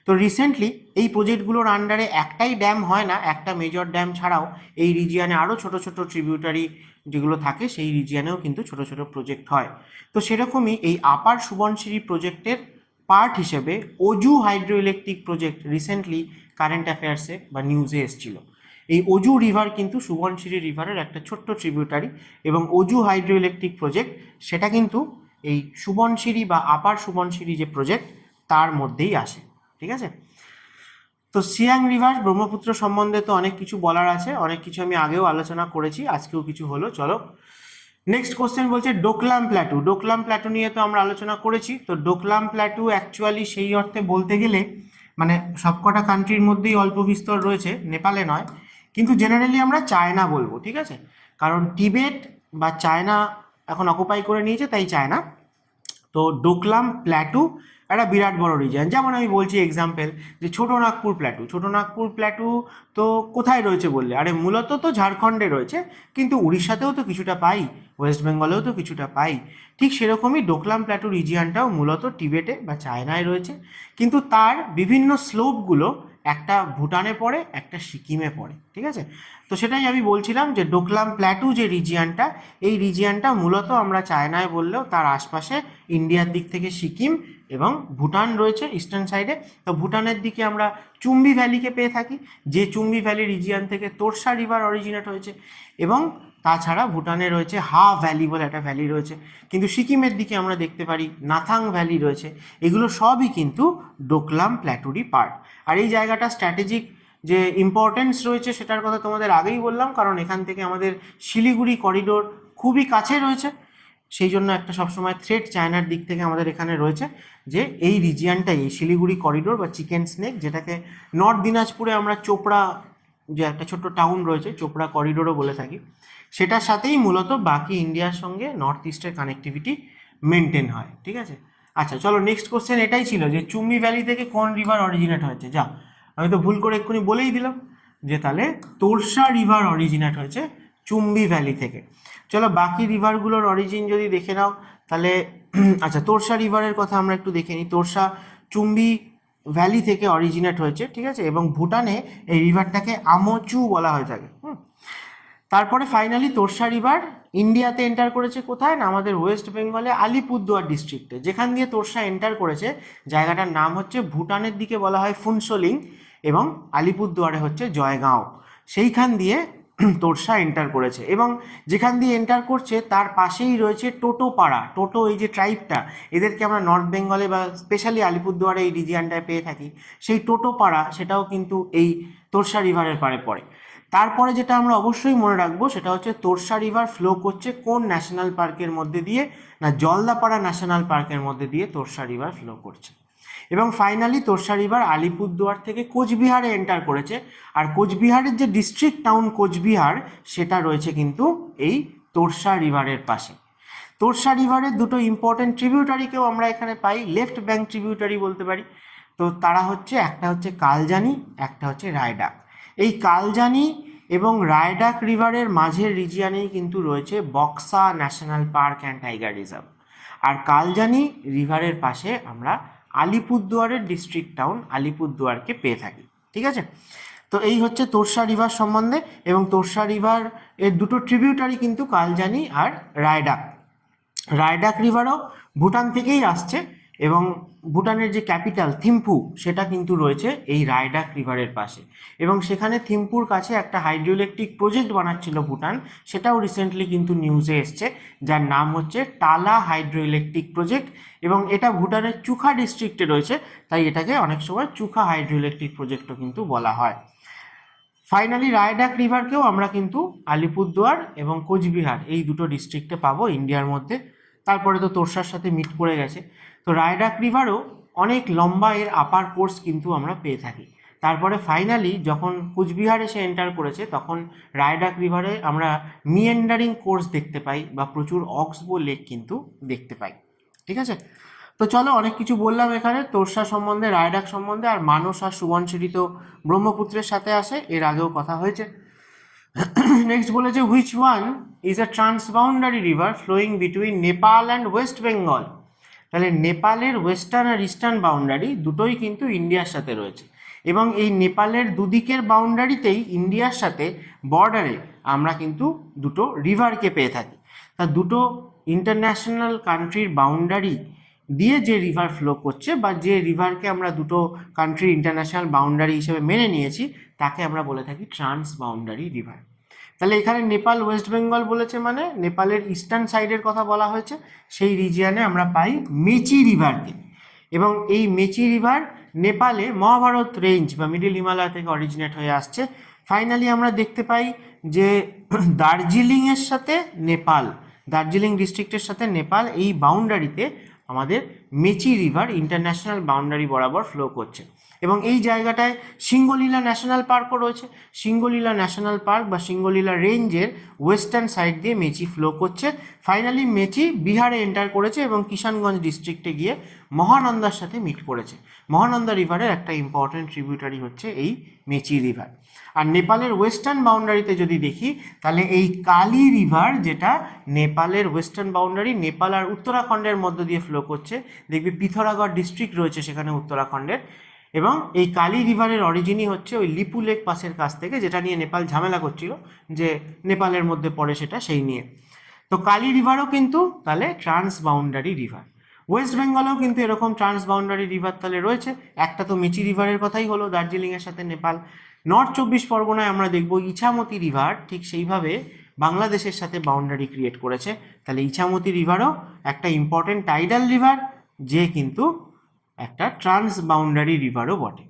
তো রিসেন্টলি এই প্রজেক্টগুলোর আন্ডারে একটাই ড্যাম হয় না, একটা মেজর ড্যাম ছাড়াও এই রিজিয়ানে আরও ছোট ছোট ট্রিবিউটারি যেগুলো থাকে সেই রিজিয়ানেও কিন্তু ছোট ছোট প্রজেক্ট হয়। তো সেরকমই এই আপার সুবনশিরি প্রজেক্টের পার্ট হিসেবে অজু hydro electric project recently current অ্যাফেয়ার্সে বা নিউজে এসেছিল। এই অজু রিভার কিন্তু সুবনশিরি রিভারের একটা ছোট্ট ট্রিবিউটারি, এবং অজু হাইড্রো ইলেকট্রিক প্রজেক্ট সেটা কিন্তু এই সুবনশিরি বা আপার সুবনশিরি যে প্রজেক্ট তার মধ্যেই আসে। ঠিক আছে, তো সিয়াং রিভার ব্রহ্মপুত্র সম্বন্ধে তো অনেক কিছু বলার আছে, অনেক কিছু আমি আগেও আলোচনা করেছি, আজকেও কিছু হলো। চলো নেক্সট কোশ্চেন বলছে ডোকলাম প্ল্যাটু। ডোকলাম প্ল্যাটু নিয়ে তো আমরা আলোচনা করেছি। তো ডোকলাম প্ল্যাটু অ্যাকচুয়ালি সেই অর্থে বলতে গেলে মানে সবকটা কান্ট্রির মধ্যেই অল্প বিস্তর রয়েছে, নেপালে নয়, কিন্তু জেনারেলি আমরা চায়না বলবো। ঠিক আছে, কারণ টিবেট বা চায়না এখন অকুপাই করে নিয়েছে, তাই চায়না। তো ডোকলাম প্ল্যাটু একটা বিরাট বড় রিজিয়ন। যেমন আমি বলছি এক্সাম্পল যে ছোটো নাগপুর প্ল্যাটু। ছোটো নাগপুর প্ল্যাটু তো কোথায় রয়েছে বললে, আরে মূলত তো ঝাড়খণ্ডে রয়েছে, কিন্তু উড়িষ্যাতেও তো কিছুটা পাই, ওয়েস্ট বেঙ্গলেও তো কিছুটা পাই। ঠিক সেরকমই ডোকলাম প্ল্যাটু রিজিয়নটাও মূলত টিবেটে বা চায়নায় রয়েছে, কিন্তু তার বিভিন্ন স্লোপগুলো একটা ভুটানে পড়ে, একটা সিকিমে পড়ে। ঠিক আছে, তো সেটাই আমি বলছিলাম যে ডোকলাম প্ল্যাটু যে রিজিয়নটা, এই রিজিয়নটা মূলত আমরা চায়নায় বললেও তার আশপাশে ইন্ডিয়ার দিক থেকে সিকিম এবং ভুটান রয়েছে ইস্টার্ন সাইডে। তো ভুটানের দিকে আমরা চুম্বি ভ্যালিকে পেয়ে থাকি, যে চুম্বি ভ্যালি রিজিয়ন থেকে তোরসা রিভার অরিজিনেট হয়েছে। এবং তাছাড়া ভুটানে রয়েছে হা ভ্যালি বলে একটা ভ্যালি রয়েছে, কিন্তু সিকিমের দিকে আমরা দেখতে পারি নাথাং ভ্যালি রয়েছে। এগুলো সবই কিন্তু ডোকলাম প্ল্যাটুরই পার্ট। আর এই জায়গাটা স্ট্র্যাটেজিক যে ইম্পর্টেন্স রয়েছে সেটার কথা তোমাদের আগেই বললাম, কারণ এখান থেকে আমাদের শিলিগুড়ি করিডোর খুবই কাছে রয়েছে। সেই জন্য একটা সবসময় থ্রেট চায়নার দিক থেকে আমাদের এখানে রয়েছে যে এই রিজিয়ানটাই, এই শিলিগুড়ি করিডোর বা চিকেন স্নেক, যেটাকে নর্থ দিনাজপুরে আমরা চোপড়া যে একটা ছোট্ট টাউন রয়েছে চোপড়া করিডোরও বলে থাকি, সেটার সাথেই মূলত বাকি ইন্ডিয়ার সঙ্গে নর্থ ইস্টের কানেক্টিভিটি মেনটেন হয়। ঠিক আছে, আচ্ছা চলো নেক্সট কোশ্চেন এটাই ছিল যে চুম্বি ভ্যালি থেকে কোন রিভার অরিজিনেট হয়েছে। যা আমি তো ভুল করে এক্ষুনি বলেই দিলাম যে তাহলে তোরসা রিভার অরিজিনেট হয়েছে চুম্বি ভ্যালি থেকে। চলো বাকি রিভারগুলোর অরিজিন যদি দেখে নাও তাহলে আচ্ছা তোরসা রিভারের কথা আমরা একটু দেখে নিই। তোরসা চুম্বি ভ্যালি থেকে অরিজিনেট হয়েছে। ঠিক আছে, এবং ভুটানে এই রিভারটাকে আমচু বলা হয়ে থাকে। তারপরে ফাইনালি তোরসা রিভার ইন্ডিয়াতে এন্টার করেছে কোথায় না, আমাদের ওয়েস্ট বেঙ্গলে আলিপুরদুয়ার ডিস্ট্রিক্টে। যেখান দিয়ে তোরসা এন্টার করেছে জায়গাটার নাম হচ্ছে, ভুটানের দিকে বলা হয় ফুনসোলিং এবং আলিপুরদুয়ারে হচ্ছে জয়গাঁও। সেইখান দিয়ে তোরসা এন্টার করেছে, এবং যেখান দিয়ে এন্টার করছে তার পাশেই রয়েছে টোটোপাড়া। টোটো এই যে ট্রাইবটা, এদেরকে আমরা নর্থ বেঙ্গলে বা স্পেশালি আলিপুরদুয়ারে এই রিজিয়ানটায় পেয়ে থাকি। সেই টোটোপাড়া সেটাও কিন্তু এই তোরসা রিভারের পাড়ে পড়ে। তারপরে যেটা আমরা অবশ্যই মনে রাখবো সেটা হচ্ছে তোরসা রিভার ফ্লো করছে কোন ন্যাশনাল পার্কের মধ্যে দিয়ে না, জলদাপাড়া ন্যাশনাল পার্কের মধ্যে দিয়ে তোরসা রিভার ফ্লো করছে। এবং ফাইনালি তোরসা রিভার আলিপুরদুয়ার থেকে কোচবিহারে এন্টার করেছে, আর কোচবিহারের যে ডিস্ট্রিক্ট টাউন কোচবিহার সেটা রয়েছে কিন্তু এই তোরসা রিভারের পাশে। তোরসা রিভারের দুটো ইম্পর্টেন্ট ট্রিবিউটারিকেও আমরা এখানে পাই, লেফট ব্যাঙ্ক ট্রিবিউটারি বলতে পারি। তো তারা হচ্ছে, একটা হচ্ছে কালজানি, একটা হচ্ছে রায়ডাক। এই কালজানি এবং রায়ডাক রিভারের মাঝের রিজিয়ানেই কিন্তু রয়েছে Buxa national park and tiger reserve. আর কালজানি রিভারের পাশে আমরা আলিপুরদুয়ারের ডিস্ট্রিক্ট টাউন আলিপুরদুয়ারকে পেয়ে থাকি। ঠিক আছে। তো এই হচ্ছে তোর্ষা রিভার সম্বন্ধে, এবং তোর্ষা রিভার এর দুটো ট্রিবিউটারি কিন্তু কালজানি আর রায়ডাক। রায়ডাক রিভারও ভুটান থেকেই আসছে, এবং ভুটানের যে ক্যাপিটাল থিম্পু সেটা কিন্তু রয়েছে এই রায়ডাক রিভারের পাশে, এবং সেখানে থিম্পুর কাছে একটা হাইড্রো ইলেকট্রিক প্রজেক্ট বানাচ্ছিল ভুটান, সেটাও রিসেন্টলি কিন্তু নিউজে এসছে, যার নাম হচ্ছে টালা হাইড্রো ইলেকট্রিক প্রজেক্ট, এবং এটা ভুটানের চুখা ডিস্ট্রিক্টে রয়েছে, তাই এটাকে অনেক সময় চুখা হাইড্রো ইলেকট্রিক প্রজেক্টও কিন্তু বলা হয়। ফাইনালি রায়ডাক রিভারকেও আমরা কিন্তু আলিপুরদুয়ার এবং কোচবিহার এই দুটো ডিস্ট্রিক্টে পাবো ইন্ডিয়ার মধ্যে। তারপরে তো তোর্ষার সাথে মিট করে গেছে, তো রায়ডাক রিভারও অনেক লম্বা এর আপার কোর্স কিন্তু আমরা পেয়ে থাকি। তারপরে ফাইনালি যখন কোচবিহার এসে এন্টার করেছে, তখন রায়ডাক রিভারে আমরা মিয়েন্ডারিং কোর্স দেখতে পাই, বা প্রচুর অক্সবো লেক কিন্তু দেখতে পাই। ঠিক আছে, তো চলো অনেক কিছু বললাম এখানে তোর্ষা সম্বন্ধে, রায়ডাক সম্বন্ধে, আর মানস আর সুবনশিরি তো ব্রহ্মপুত্রের সাথে আসে, এর আগেও কথা হয়েছে। নেক্সট বলেছে which one is a transboundary river flowing between Nepal and West Bengal. তাহলে নেপালের ওয়েস্টার্ন আর ইস্টার্ন বাউন্ডারি দুটোই কিন্তু ইন্ডিয়ার সাথে রয়েছে, এবং এই নেপালের দুদিকের বাউন্ডারিতেই ইন্ডিয়ার সাথে বর্ডারে আমরা কিন্তু দুটো রিভারকে পেয়ে থাকি। তা দুটো ইন্টারন্যাশনাল কান্ট্রির বাউন্ডারি দিয়ে যে রিভার ফ্লো করছে, বা যে রিভারকে আমরা দুটো কান্ট্রির ইন্টারন্যাশনাল বাউন্ডারি হিসেবে মেনে নিয়েছি, তাকে আমরা বলে থাকি ট্রান্স বাউন্ডারি রিভার। তাহলে এখানে নেপাল ওয়েস্ট বেঙ্গল বলেছে, মানে নেপালের ইস্টার্ন সাইডের কথা বলা হয়েছে, সেই রিজিয়ানে আমরা পাই মেচি রিভারকে, এবং এই মেচি রিভার নেপালে মহাভারত রেঞ্জ বা মিডিল হিমালয় থেকে অরিজিনেট হয়ে আসছে। ফাইনালি আমরা দেখতে পাই যে দার্জিলিংয়ের সাথে নেপাল, দার্জিলিং ডিস্ট্রিক্টের সাথে নেপাল এই বাউন্ডারিতে আমাদের মেচি রিভার ইন্টারন্যাশনাল বাউন্ডারি বরাবর ফ্লো করছে, এবং এই জায়গাটায় সিঙ্গলীলা ন্যাশনাল পার্কও রয়েছে। সিঙ্গলীলা ন্যাশনাল পার্ক বা সিঙ্গলীলা রেঞ্জের ওয়েস্টার্ন সাইড দিয়ে মেচি ফ্লো করছে। ফাইনালি মেচি বিহারে এন্টার করেছে এবং কিষানগঞ্জ ডিস্ট্রিক্টে গিয়ে মহানন্দার সাথে মিট করেছে। মহানন্দা রিভারের একটা ইম্পর্টেন্ট ট্রিবিউটারি হচ্ছে এই মেচি রিভার। আর নেপালের ওয়েস্টার্ন বাউন্ডারিতে যদি দেখি, তাহলে এই কালী রিভার, যেটা নেপালের ওয়েস্টার্ন বাউন্ডারি নেপাল আর উত্তরাখণ্ডের মধ্য দিয়ে ফ্লো করছে, দেখবি পিথোরাগড় ডিস্ট্রিক্ট রয়েছে সেখানে উত্তরাখণ্ডের, এবং এই কালী রিভারের অরিজিনই হচ্ছে ওই লিপু লেক পাসের কাছ থেকে, যেটা নিয়ে নেপাল ঝামেলা করছিল যে নেপালের মধ্যে পড়ে সেটা, সেই নিয়ে। তো কালী রিভারও কিন্তু তাহলে ট্রান্স বাউন্ডারি রিভার। ওয়েস্ট বেঙ্গলেও কিন্তু এরকম ট্রান্স বাউন্ডারি রিভার তাহলে রয়েছে। একটা তো মেচি রিভারের কথাই হলো, দার্জিলিংয়ের সাথে নেপাল। নর্থ 24 পরগনায় আমরা দেখব ইছামতি রিভার ঠিক সেইভাবে বাংলাদেশের সাথে বাউন্ডারি ক্রিয়েট করেছে। তাহলে ইছামতি রিভারও একটা ইম্পর্টেন্ট টাইডাল রিভার, যে কিন্তু একটা ট্রান্স বাউন্ডারি রিভারও বটে।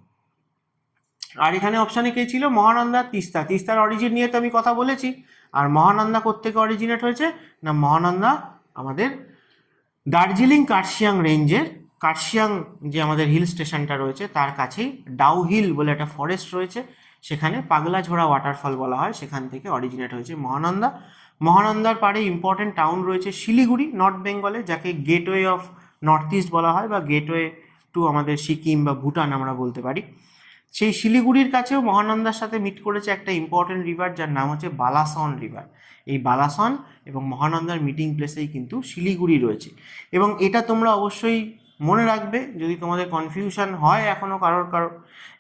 আর এখানে অপশানে কে ছিল? মহানন্দা, তিস্তা। তিস্তার অরিজিন নিয়ে তো আমি কথা বলেছি। আর মহানন্দা কোত্থেকে অরিজিনেট হয়েছে না, মহানন্দা আমাদের দার্জিলিং কার্শিয়াং রেঞ্জের, কার্শিয়াং যে আমাদের হিল স্টেশনটা রয়েছে তার কাছেই ডাউ হিল বলে একটা ফরেস্ট রয়েছে, সেখানে পাগলাঝোড়া ওয়াটারফল বলা হয়, সেখান থেকে অরিজিনেট হয়েছে মহানন্দা। মহানন্দার পাড়ে ইম্পর্টেন্ট টাউন রয়েছে শিলিগুড়ি, নর্থ বেঙ্গলে, যাকে গেটওয়ে অফ নর্থ ইস্ট বলা হয়, বা গেটওয়ে টু আমাদের সিকিম বা ভুটান আমরা বলতে পারি। সেই শিলিগুড়ির কাছেও মহানন্দার সাথে মিট করেছে একটা ইম্পর্টেন্ট রিভার, যার নাম হচ্ছে বালাসন রিভার। এই বালাসন এবং মহানন্দার মিটিং প্লেসেই কিন্তু শিলিগুড়ি রয়েছে। এবং এটা তোমরা অবশ্যই মনে রাখবে, যদি তোমাদের কনফিউশন হয় এখনও কারোর,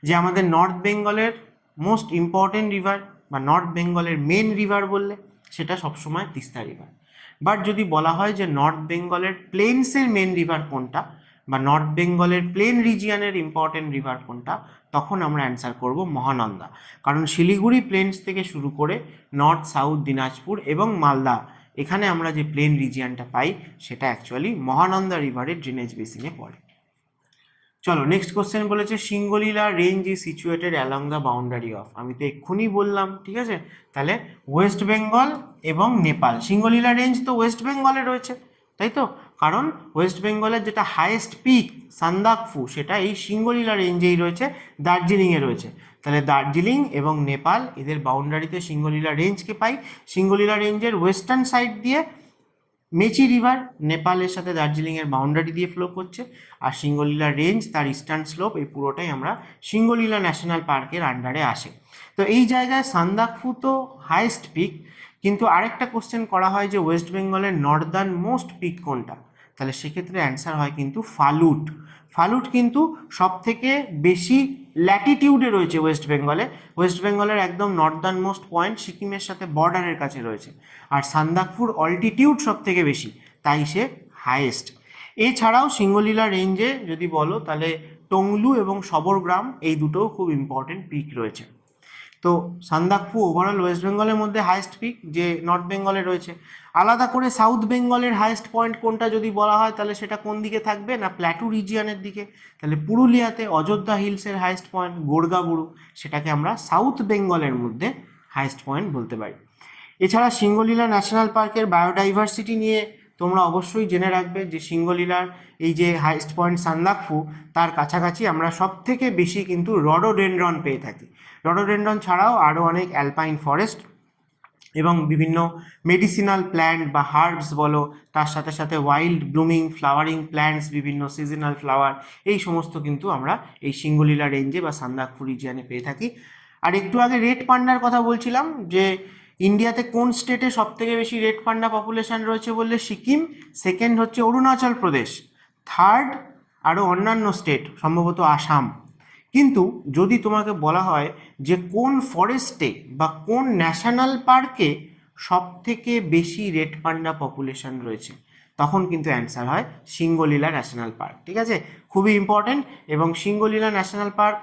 যে আমাদের নর্থ বেঙ্গলের মোস্ট ইম্পর্টেন্ট রিভার বা নর্থ বেঙ্গলের মেন রিভার বললে সেটা সবসময় তিস্তা রিভার। বাট যদি বলা হয় যে নর্থ বেঙ্গলের প্লেন্সের মেন রিভার কোনটা, বা নর্থ বেঙ্গলের প্লেন রিজিয়ানের ইম্পর্টেন্ট রিভার কোনটা, তখন আমরা অ্যান্সার করব মহানন্দা। কারণ শিলিগুড়ি প্লেন্স থেকে শুরু করে নর্থ, সাউথ, দিনাজপুর এবং মালদা, এখানে আমরা যে প্লেন রিজিয়ানটা পাই সেটা অ্যাকচুয়ালি মহানন্দা রিভারের ড্রেনেজ বেসিনে পড়ে। চলো নেক্সট কোশ্চেন বলেছে Singalila range is situated along the boundary of. আমি তো এক্ষুনি বললাম, ঠিক আছে, তাহলে ওয়েস্ট বেঙ্গল এবং নেপাল। সিঙ্গলীলা রেঞ্জ তো ওয়েস্ট বেঙ্গলে রয়েছে, তাই তো, কারণ ওয়েস্ট বেঙ্গলের যেটা হাইয়েস্ট পিক সান্দাকফু, সেটা এই সিঙ্গলীলা রেঞ্জেই রয়েছে, দার্জিলিংয়ে রয়েছে। তাহলে দার্জিলিং এবং নেপাল এদের বাউন্ডারিতে সিঙ্গলীলা রেঞ্জকে পাই। সিঙ্গলীলা রেঞ্জের ওয়েস্টার্ন সাইড দিয়ে মেচি রিভার নেপালের সাথে দার্জিলিংয়ের বাউন্ডারি দিয়ে ফ্লো করছে, আর সিঙ্গলীলা রেঞ্জ তার ইস্টার্ন স্লোপ, এই পুরোটাই আমরা সিঙ্গলীলা ন্যাশনাল পার্কের আন্ডারে আসে। তো এই জায়গায় সান্দাকফু তো হাইয়েস্ট পিক, কিন্তু আরেকটা কোশ্চেন করা হয় যে ওয়েস্ট বেঙ্গলের নর্দার্ন মোস্ট পিক কোনটা, তাহলে সেক্ষেত্রে অ্যান্সার হয় কিন্তু ফালুট। ফালুট কিন্তু সব থেকে বেশি ল্যাটিটিউডে রয়েছে ওয়েস্ট বেঙ্গলে। ওয়েস্ট বেঙ্গলের একদম নর্দার্ন মোস্ট পয়েন্ট, সিকিমের সাথে বর্ডারের কাছে রয়েছে। আর সান্দাকফুর অল্টিটিউড সব থেকে বেশি, তাই সে হাইয়েস্ট। এছাড়াও সিঙ্গলীলা রেঞ্জে যদি বলো তাহলে টংলু এবং সবরগ্রাম এই দুটোও খুব ইম্পর্টেন্ট পিক রয়েছে। তো সান্দাকফু ওভারঅল ওয়েস্ট বেঙ্গলের মধ্যে হাইয়েস্ট পিক, যে নর্থ বেঙ্গলে রয়েছে। আলাদা করে সাউথ বেঙ্গলের হাইয়েস্ট পয়েন্ট কোনটা যদি বলা হয় তাহলে সেটা কোন দিকে থাকবে না, প্ল্যাটু রিজিয়নের দিকে। তাহলে পুরুলিয়াতে অযোধ্যা হিলসের হাইয়েস্ট পয়েন্ট গোর্গাবুরু, সেটাকে আমরা সাউথ বেঙ্গলের মধ্যে হাইয়েস্ট পয়েন্ট বলতে পারি। এছাড়া সিঙ্গলীলা ন্যাশনাল পার্কের বায়োডাইভার্সিটি নিয়ে তোমরা অবশ্যই জেনে রাখবে যে সিঙ্গলীলার এই যে হাইয়েস্ট পয়েন্ট সান্দাকফু, তার কাছাকাছি আমরা সব থেকে বেশি কিন্তু রডোডেনড্রন পেয়ে থাকি। রডোডেনড্রন ছাড়াও আরও অনেক অ্যালপাইন ফরেস্ট এবং বিভিন্ন মেডিসিনাল প্ল্যান্ট বা হার্বস বলো, তার সাথে সাথে ওয়াইল্ড ব্লুমিং ফ্লাওয়ারিং প্ল্যান্টস, বিভিন্ন সিজনাল ফ্লাওয়ার, এই সমস্ত কিন্তু আমরা এই সিঙ্গলীলা রেঞ্জে বা সান্দাকফু রিজিয়নে পেয়ে থাকি। আর একটু আগে রেড পান্ডার কথা বলছিলাম, যে ইন্ডিয়াতে কোন স্টেটে সব থেকে বেশি রেড পান্ডা পপুলেশন রয়েছে বললে সিকিম, সেকেন্ড হচ্ছে অরুণাচল প্রদেশ, থার্ড আরও অন্যান্য স্টেট সম্ভবত আসাম। কিন্তু যদি তোমাকে বলা হয় যে কোন ফরেস্টে বা কোন ন্যাশনাল পার্কে সব থেকে বেশি রেড পান্ডা পপুলেশন রয়েছে, তখন কিন্তু অ্যান্সার হয় সিঙ্গলীলা ন্যাশনাল পার্ক। ঠিক আছে, খুবই ইম্পর্টেন্ট। এবং সিঙ্গলীলা ন্যাশনাল পার্ক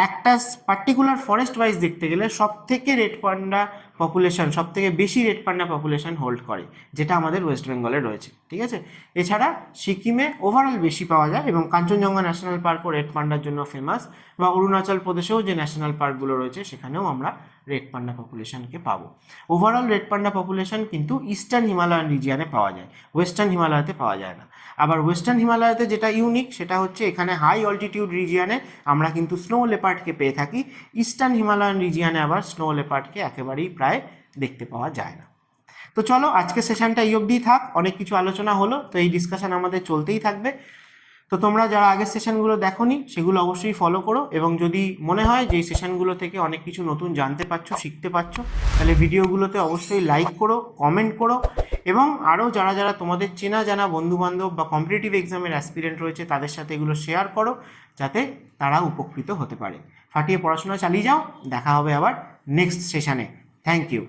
একটা পার্টিকুলার ফরেস্ট ওয়াইজ দেখতে গেলে সব থেকে রেড পান্ডা পপুলেশন, সব থেকে বেশি রেড পান্ডা পপুলেশন হোল্ড করে, যেটা আমাদের ওয়েস্ট বেঙ্গলে রয়েছে। ঠিক আছে, এছাড়া সিকিমে ওভারঅল বেশি পাওয়া যায় এবং কাঞ্চনজঙ্ঘা ন্যাশনাল পার্কও রেড পান্ডার জন্য ফেমাস, বা অরুণাচল প্রদেশেও যে ন্যাশনাল পার্কগুলো রয়েছে সেখানেও আমরা রেড পান্ডা পপুলেশনকে পাবো। ওভারঅল রেড পান্ডা পপুলেশন কিন্তু ইস্টার্ন হিমালয়ান রিজিয়নে পাওয়া যায়, ওয়েস্টার্ন হিমালয়াতে পাওয়া যায় না। আবার ওয়েস্টার্ন হিমালয়াতে যেটা ইউনিক সেটা হচ্ছে এখানে হাই অল্টিটিউড রিজিয়নে আমরা কিন্তু স্নো লেপার্ডকে পেয়ে থাকি। ইস্টার্ন হিমালয়ান রিজিয়নে আবার স্নো লেপার্ডকে একেবারেই প্রায় দেখতে পাওয়া যায় না। তো চলো আজকে সেশনটা এই অবধিই থাক, অনেক কিছু আলোচনা হলো, তো এই ডিসকাশন আমাদের চলতেই থাকবে। তো তোমরা যারা আগের সেশনগুলো দেখোনি সেগুলো অবশ্যই ফলো করো, এবং যদি মনে হয় যে এই সেশনগুলো থেকে অনেক কিছু নতুন জানতে পারছো, শিখতে পারছো, তাহলে ভিডিওগুলোতে অবশ্যই লাইক করো, কমেন্ট করো, এবং আরও যারা যারা তোমাদের চেনা জানা বন্ধুবান্ধব বা কম্পিটিটিভ এক্সামের অ্যাসপিরেন্ট রয়েছে তাদের সাথে এগুলো শেয়ার করো, যাতে তারা উপকৃত হতে পারে। ফাটিয়ে পড়াশোনা চালিয়ে যাও, দেখা হবে আবার নেক্সট সেশনে। Thank you.